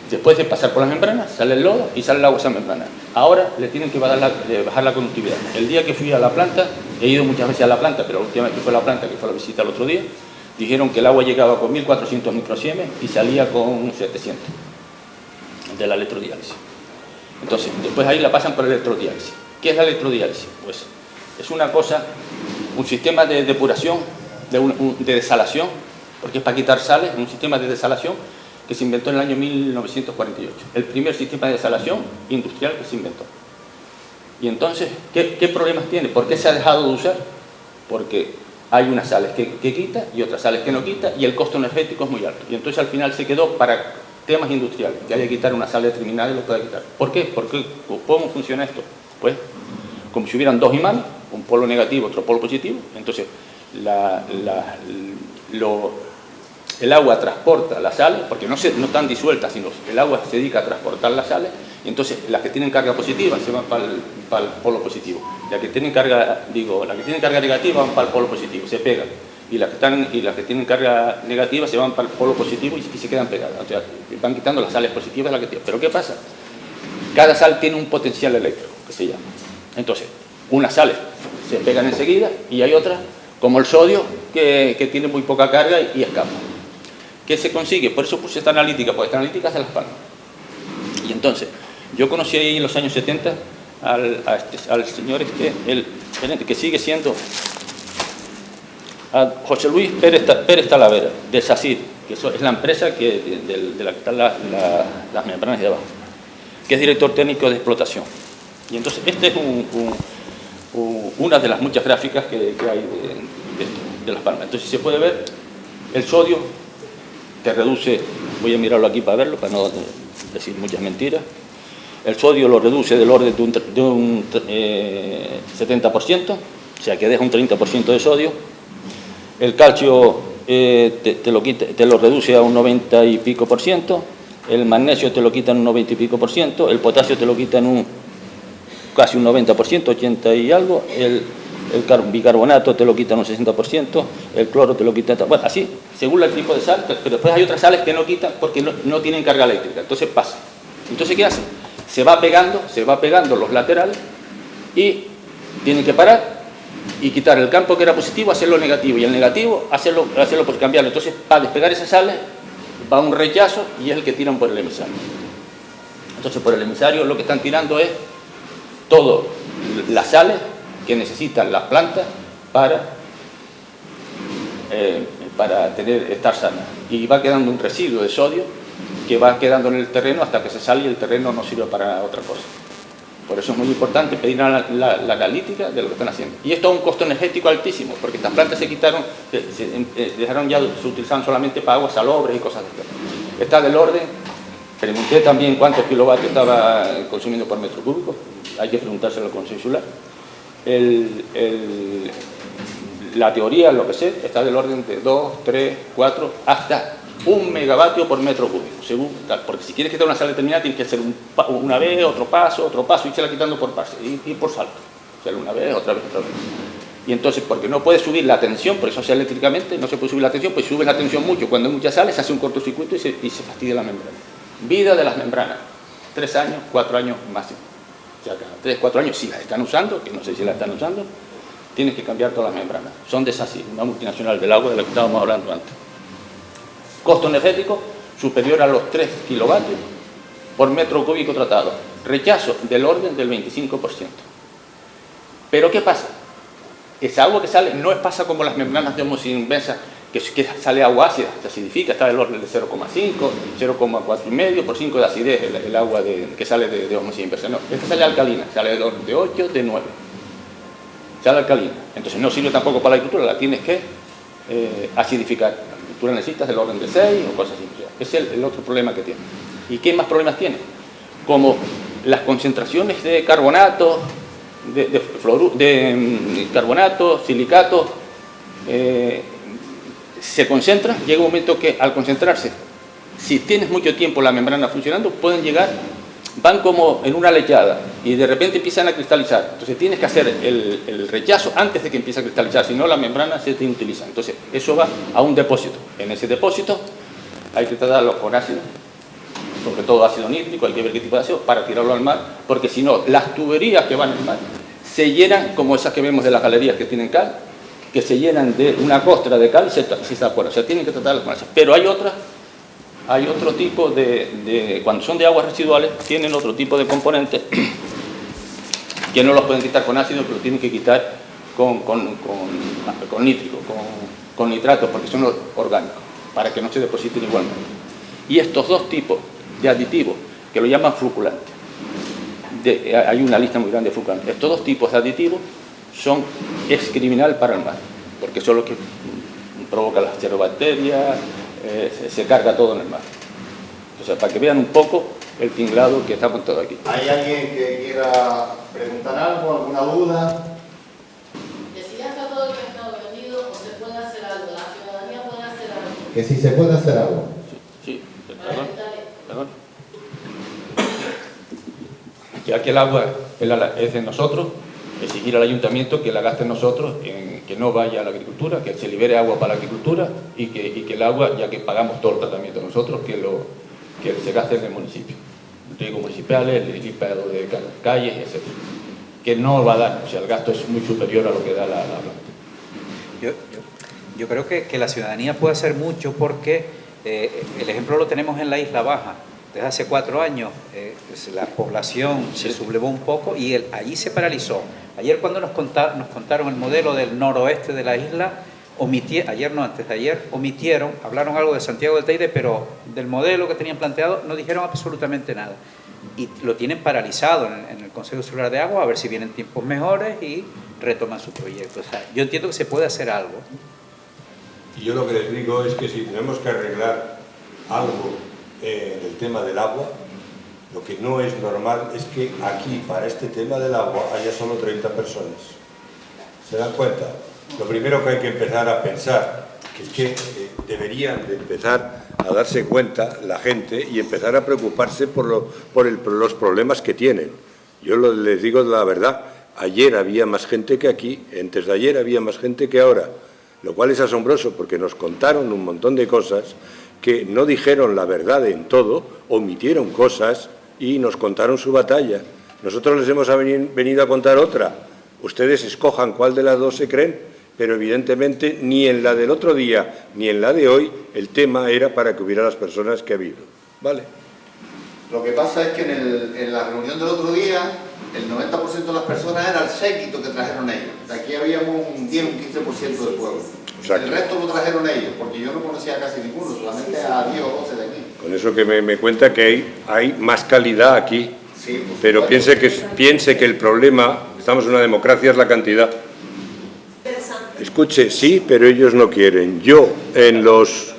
después de pasar por las membranas, sale el lodo y sale el agua de esa membrana. Ahora le tienen que bajar la conductividad. El día que fui a la planta, he ido muchas veces a la planta, pero la última vez que fue a la planta, que fue a la visita el otro día, dijeron que el agua llegaba con 1400 microsiemens y salía con 700 de la electrodiálisis. Entonces, después ahí la pasan por electrodiálisis. ¿Qué es la electrodiálisis? Pues es una cosa, un sistema de depuración, de desalación, porque es para quitar sales, un sistema de desalación que se inventó en el año 1948. El primer sistema de desalación industrial que se inventó. Y entonces, ¿qué problemas tiene? ¿Por qué se ha dejado de usar? Porque hay unas sales que quita y otras sales que no quita y el costo energético es muy alto. Y entonces al final se quedó para temas industriales, que haya que quitar una sal determinada y lo pueda quitar. ¿Por qué? Porque ¿cómo funciona esto? Pues como si hubieran dos imanes, un polo negativo, otro polo positivo. Entonces el agua transporta las sales, porque no están disueltas, sino el agua se dedica a transportar las sales, y entonces las que tienen carga positiva se van para el polo positivo. Las que tienen carga negativa van para el polo positivo, se pegan. Y las que tienen carga negativa se van para el polo positivo y se quedan pegadas. O sea, van quitando las sales positivas de las que tienen. Pero ¿qué pasa? Cada sal tiene un potencial eléctrico, que se llama. Entonces, unas sales se pegan enseguida y hay otras, como el sodio, que tiene muy poca carga y escapa. ¿Qué se consigue? Por eso puse esta analítica, porque esta analítica hace las palmas. Y entonces, yo conocí ahí en los años 70 al señor el gerente, que sigue siendo a José Luis Pérez Talavera, de SACIR, que es la empresa de la que están las membranas de abajo, que es director técnico de explotación. Y entonces, esta es una de las muchas gráficas que hay de las palmas. Entonces, se puede ver el sodio, que reduce, voy a mirarlo aquí para verlo, para no decir muchas mentiras. El sodio lo reduce del orden de un 70%, o sea que deja un 30% de sodio. El calcio te lo reduce a un 90 y pico por ciento. El magnesio te lo quita en un 90 y pico por ciento. El potasio te lo quita en casi un 90%, 80 y algo. El bicarbonato te lo quitan un 60%, el cloro te lo quita, bueno, así, según el tipo de sal, pero después hay otras sales que no quitan porque no tienen carga eléctrica, entonces pasa. Entonces, ¿qué hace? Se va pegando los laterales y tienen que parar y quitar el campo que era positivo, hacerlo negativo, y el negativo, hacerlo por cambiarlo. Entonces, para despegar esas sales, va un rechazo y es el que tiran por el emisario. Entonces, por el emisario lo que están tirando es todas las sales que necesitan las plantas para estar sanas. Y va quedando un residuo de sodio que va quedando en el terreno hasta que se sale y el terreno no sirve para otra cosa. Por eso es muy importante pedir la analítica de lo que están haciendo. Y esto es un costo energético altísimo, porque estas plantas se quitaron, dejaron ya, se utilizaban solamente para aguas salobres y cosas de estas. Está del orden, pregunté también cuántos kilovatios estaba consumiendo por metro cúbico, hay que preguntárselo al Consejo Insular. La teoría, lo que sé, está del orden de 2, 3, 4, hasta 1 megavatio por metro cúbico, según tal. Porque si quieres quitar una sal determinada, tienes que hacer una vez, otro paso, y se la quitando por paso, y por salto. O sea, una vez, otra vez, otra vez. Y entonces, porque no puedes subir la tensión, por eso sea eléctricamente, no se puede subir la tensión, pues subes la tensión mucho. Cuando hay mucha sal, se hace un cortocircuito y se fastidia la membrana. Vida de las membranas, 3 años, 4 años máximo. O sea, cada 3, 4 años, si las están usando, que no sé si las están usando, tienes que cambiar todas las membranas. Son de Sacyr, una multinacional del agua de la que estábamos hablando antes. Costo energético superior a los 3 kilovatios por metro cúbico tratado. Rechazo del orden del 25%. Pero ¿qué pasa? Esa agua que sale no pasa como las membranas de homocidio inversa, que sale agua ácida, se acidifica, está del orden de 0,5, 0,4,5 por 5 de acidez el agua que sale de homocidio inversa. No, esta sale alcalina, sale del orden de 8, de 9. Sale alcalina. Entonces no sirve tampoco para la agricultura, la tienes que acidificar. Tú necesitas del orden de 6 o cosas así. Es el otro problema que tiene. ¿Y qué más problemas tiene? Como las concentraciones de carbonato, de carbonato, silicato, se concentran. Llega un momento que al concentrarse, si tienes mucho tiempo la membrana funcionando, pueden llegar, van como en una lechada y de repente empiezan a cristalizar. Entonces tienes que hacer el rechazo antes de que empiece a cristalizar, si no la membrana se te inutiliza. Entonces eso va a un depósito. En ese depósito hay que tratarlo con ácido, sobre todo ácido nítrico, hay que ver qué tipo de ácido, para tirarlo al mar, porque si no, las tuberías que van al mar se llenan, como esas que vemos de las galerías que tienen cal, que se llenan de una costra de cal y se evaporan. O sea, tienen que tratarlas con ácido. Pero hay otro tipo cuando son de aguas residuales, tienen otro tipo de componentes que no los pueden quitar con ácido, pero tienen que quitar con nítrico, con nitratos, porque son orgánicos, para que no se depositen igualmente. Y estos dos tipos de aditivos, que lo llaman fluculantes, hay una lista muy grande de fluculantes, estos dos tipos de aditivos es criminal para el mar, porque son los que provocan las cerobacterias, se carga todo en el mar. O sea, para que vean un poco el tinglado que está montado aquí. ¿Hay alguien que quiera preguntar algo, alguna duda? Que si ya está todo el pescado vendido o se puede hacer algo, la ciudadanía puede hacer algo. Que si se puede hacer algo. Sí, perdón. Ya que el agua es de nosotros, exigir al ayuntamiento que la gaste nosotros, que no vaya a la agricultura, que se libere agua para la agricultura y que el agua, ya que pagamos todo el tratamiento nosotros, que se gaste en el municipio. Riegos municipales, el limpiado de calles, etc. Que no va a dar, o sea, el gasto es muy superior a lo que da la planta. Yo creo que la ciudadanía puede hacer mucho porque el ejemplo lo tenemos en la Isla Baja. Desde hace 4 años la población se sublevó un poco y allí se paralizó. Ayer cuando nos contaron el modelo del noroeste de la isla, antes de ayer, hablaron algo de Santiago del Teide, pero del modelo que tenían planteado no dijeron absolutamente nada. Y lo tienen paralizado en el Consejo Insular de Agua, a ver si vienen tiempos mejores y retoman su proyecto. O sea, yo entiendo que se puede hacer algo. Y yo lo que les digo es que si tenemos que arreglar algo en el tema del agua, lo que no es normal es que aquí, para este tema del agua, haya solo 30 personas. ¿Se dan cuenta? Lo primero que hay que empezar a pensar es que deberían de empezar a darse cuenta la gente y empezar a preocuparse por los problemas que tienen. Yo les digo la verdad, ayer había más gente que aquí, antes de ayer había más gente que ahora, lo cual es asombroso porque nos contaron un montón de cosas que no dijeron la verdad en todo, omitieron cosas y nos contaron su batalla. Nosotros les hemos venido a contar otra. Ustedes escojan cuál de las dos se creen, pero evidentemente ni en la del otro día ni en la de hoy el tema era para que hubiera las personas que ha habido. ¿Vale? Lo que pasa es que en la reunión del otro día el 90% de las personas era el séquito que trajeron ellos. De aquí habíamos un 10 o un 15% del pueblo. Exacto. El resto lo trajeron ellos, porque yo no conocía casi ninguno, solamente a 10 o 12 de aquí. Con eso que me cuenta que hay más calidad aquí, Sí, pero piense que el problema, estamos en una democracia, es la cantidad. Escuche, sí, pero ellos no quieren. Yo, en los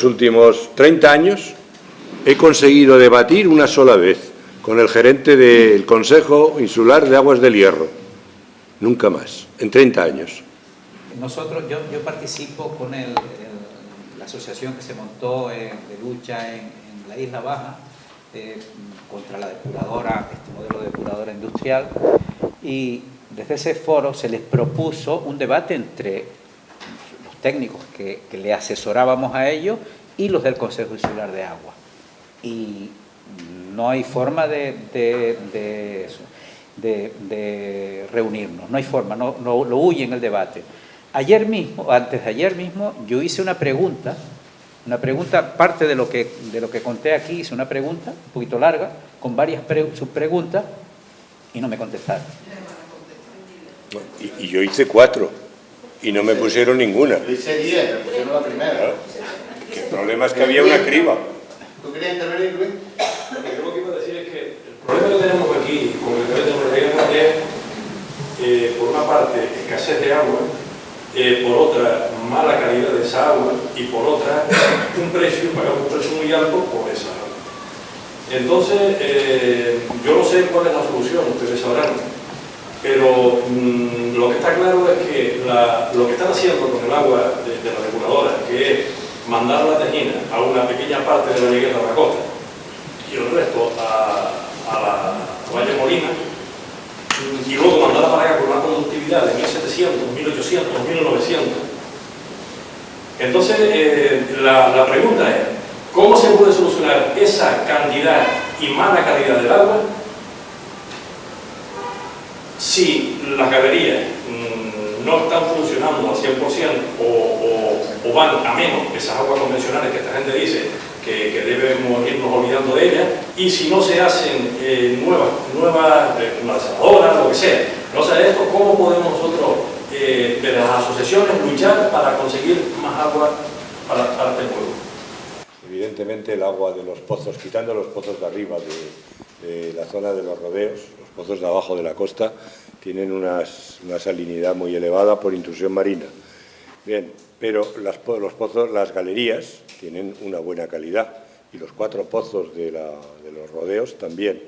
últimos 30 años, he conseguido debatir una sola vez con el gerente del Consejo Insular de Aguas del Hierro. Nunca más, en 30 años. Nosotros, yo participo con la asociación que se montó de lucha en la Isla Baja contra la depuradora, este modelo de depuradora industrial, y desde ese foro se les propuso un debate entre los técnicos que le asesorábamos a ellos y los del Consejo Insular de Agua. Y no hay forma de reunirnos, no hay forma, lo huyen el debate. Ayer mismo, antes de ayer mismo, yo hice una pregunta, parte de lo que conté aquí, hice una pregunta un poquito larga, con varias subpreguntas, y no me contestaron. Y yo hice 4 y no me pusieron ninguna. Yo hice 10, me pusieron la primera. Claro. El problema es que había una criba. ¿Tú querías intervenir, Luis? Yo lo que iba a decir es que el problema que tenemos aquí con el decreto de tecnología es, por una parte, escasez de agua, por otra, mala calidad de esa agua y por otra, pagamos un precio muy alto por esa agua. Entonces, yo no sé cuál es la solución, ustedes sabrán, pero lo que está claro es que lo que están haciendo con el agua de la depuradora, que es mandar la tejina a una pequeña parte de la Ligueta de la costa y el resto a la Valle Molina, y luego mandarla para acá con una conductividad de 1700, 1800, 1900. Entonces, la pregunta es, ¿cómo se puede solucionar esa cantidad y mala calidad del agua si las galerías no están funcionando al 100% o van a menos esas aguas convencionales que esta gente dice que debemos irnos olvidando de ellas, y si no se hacen nuevas una desaladora, lo que sea, no sé esto, ¿cómo podemos nosotros de las asociaciones luchar para conseguir más agua para este pueblo? Evidentemente el agua de los pozos, quitando los pozos de arriba de la zona de los rodeos, los pozos de abajo de la costa, tienen una salinidad muy elevada por intrusión marina. Bien, pero los pozos, las galerías, tienen una buena calidad, y los 4 pozos de los rodeos también.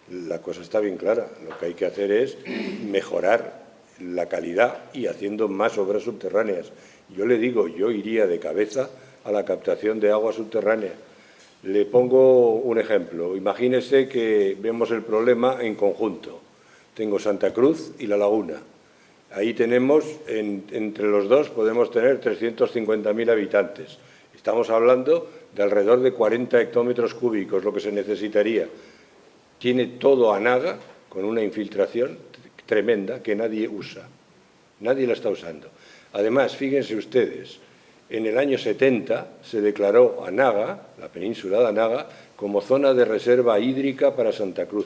La cosa está bien clara, lo que hay que hacer es mejorar la calidad y haciendo más obras subterráneas. Yo le digo, yo iría de cabeza a la captación de agua subterránea. Le pongo un ejemplo. Imagínese que vemos el problema en conjunto. Tengo Santa Cruz y La Laguna. Ahí tenemos, entre los dos, podemos tener 350.000 habitantes. Estamos hablando de alrededor de 40 hectómetros cúbicos, lo que se necesitaría. Tiene todo Anaga, con una infiltración tremenda que nadie usa. Nadie la está usando. Además, fíjense ustedes, en el año 70 se declaró Anaga, la península de Anaga, como zona de reserva hídrica para Santa Cruz.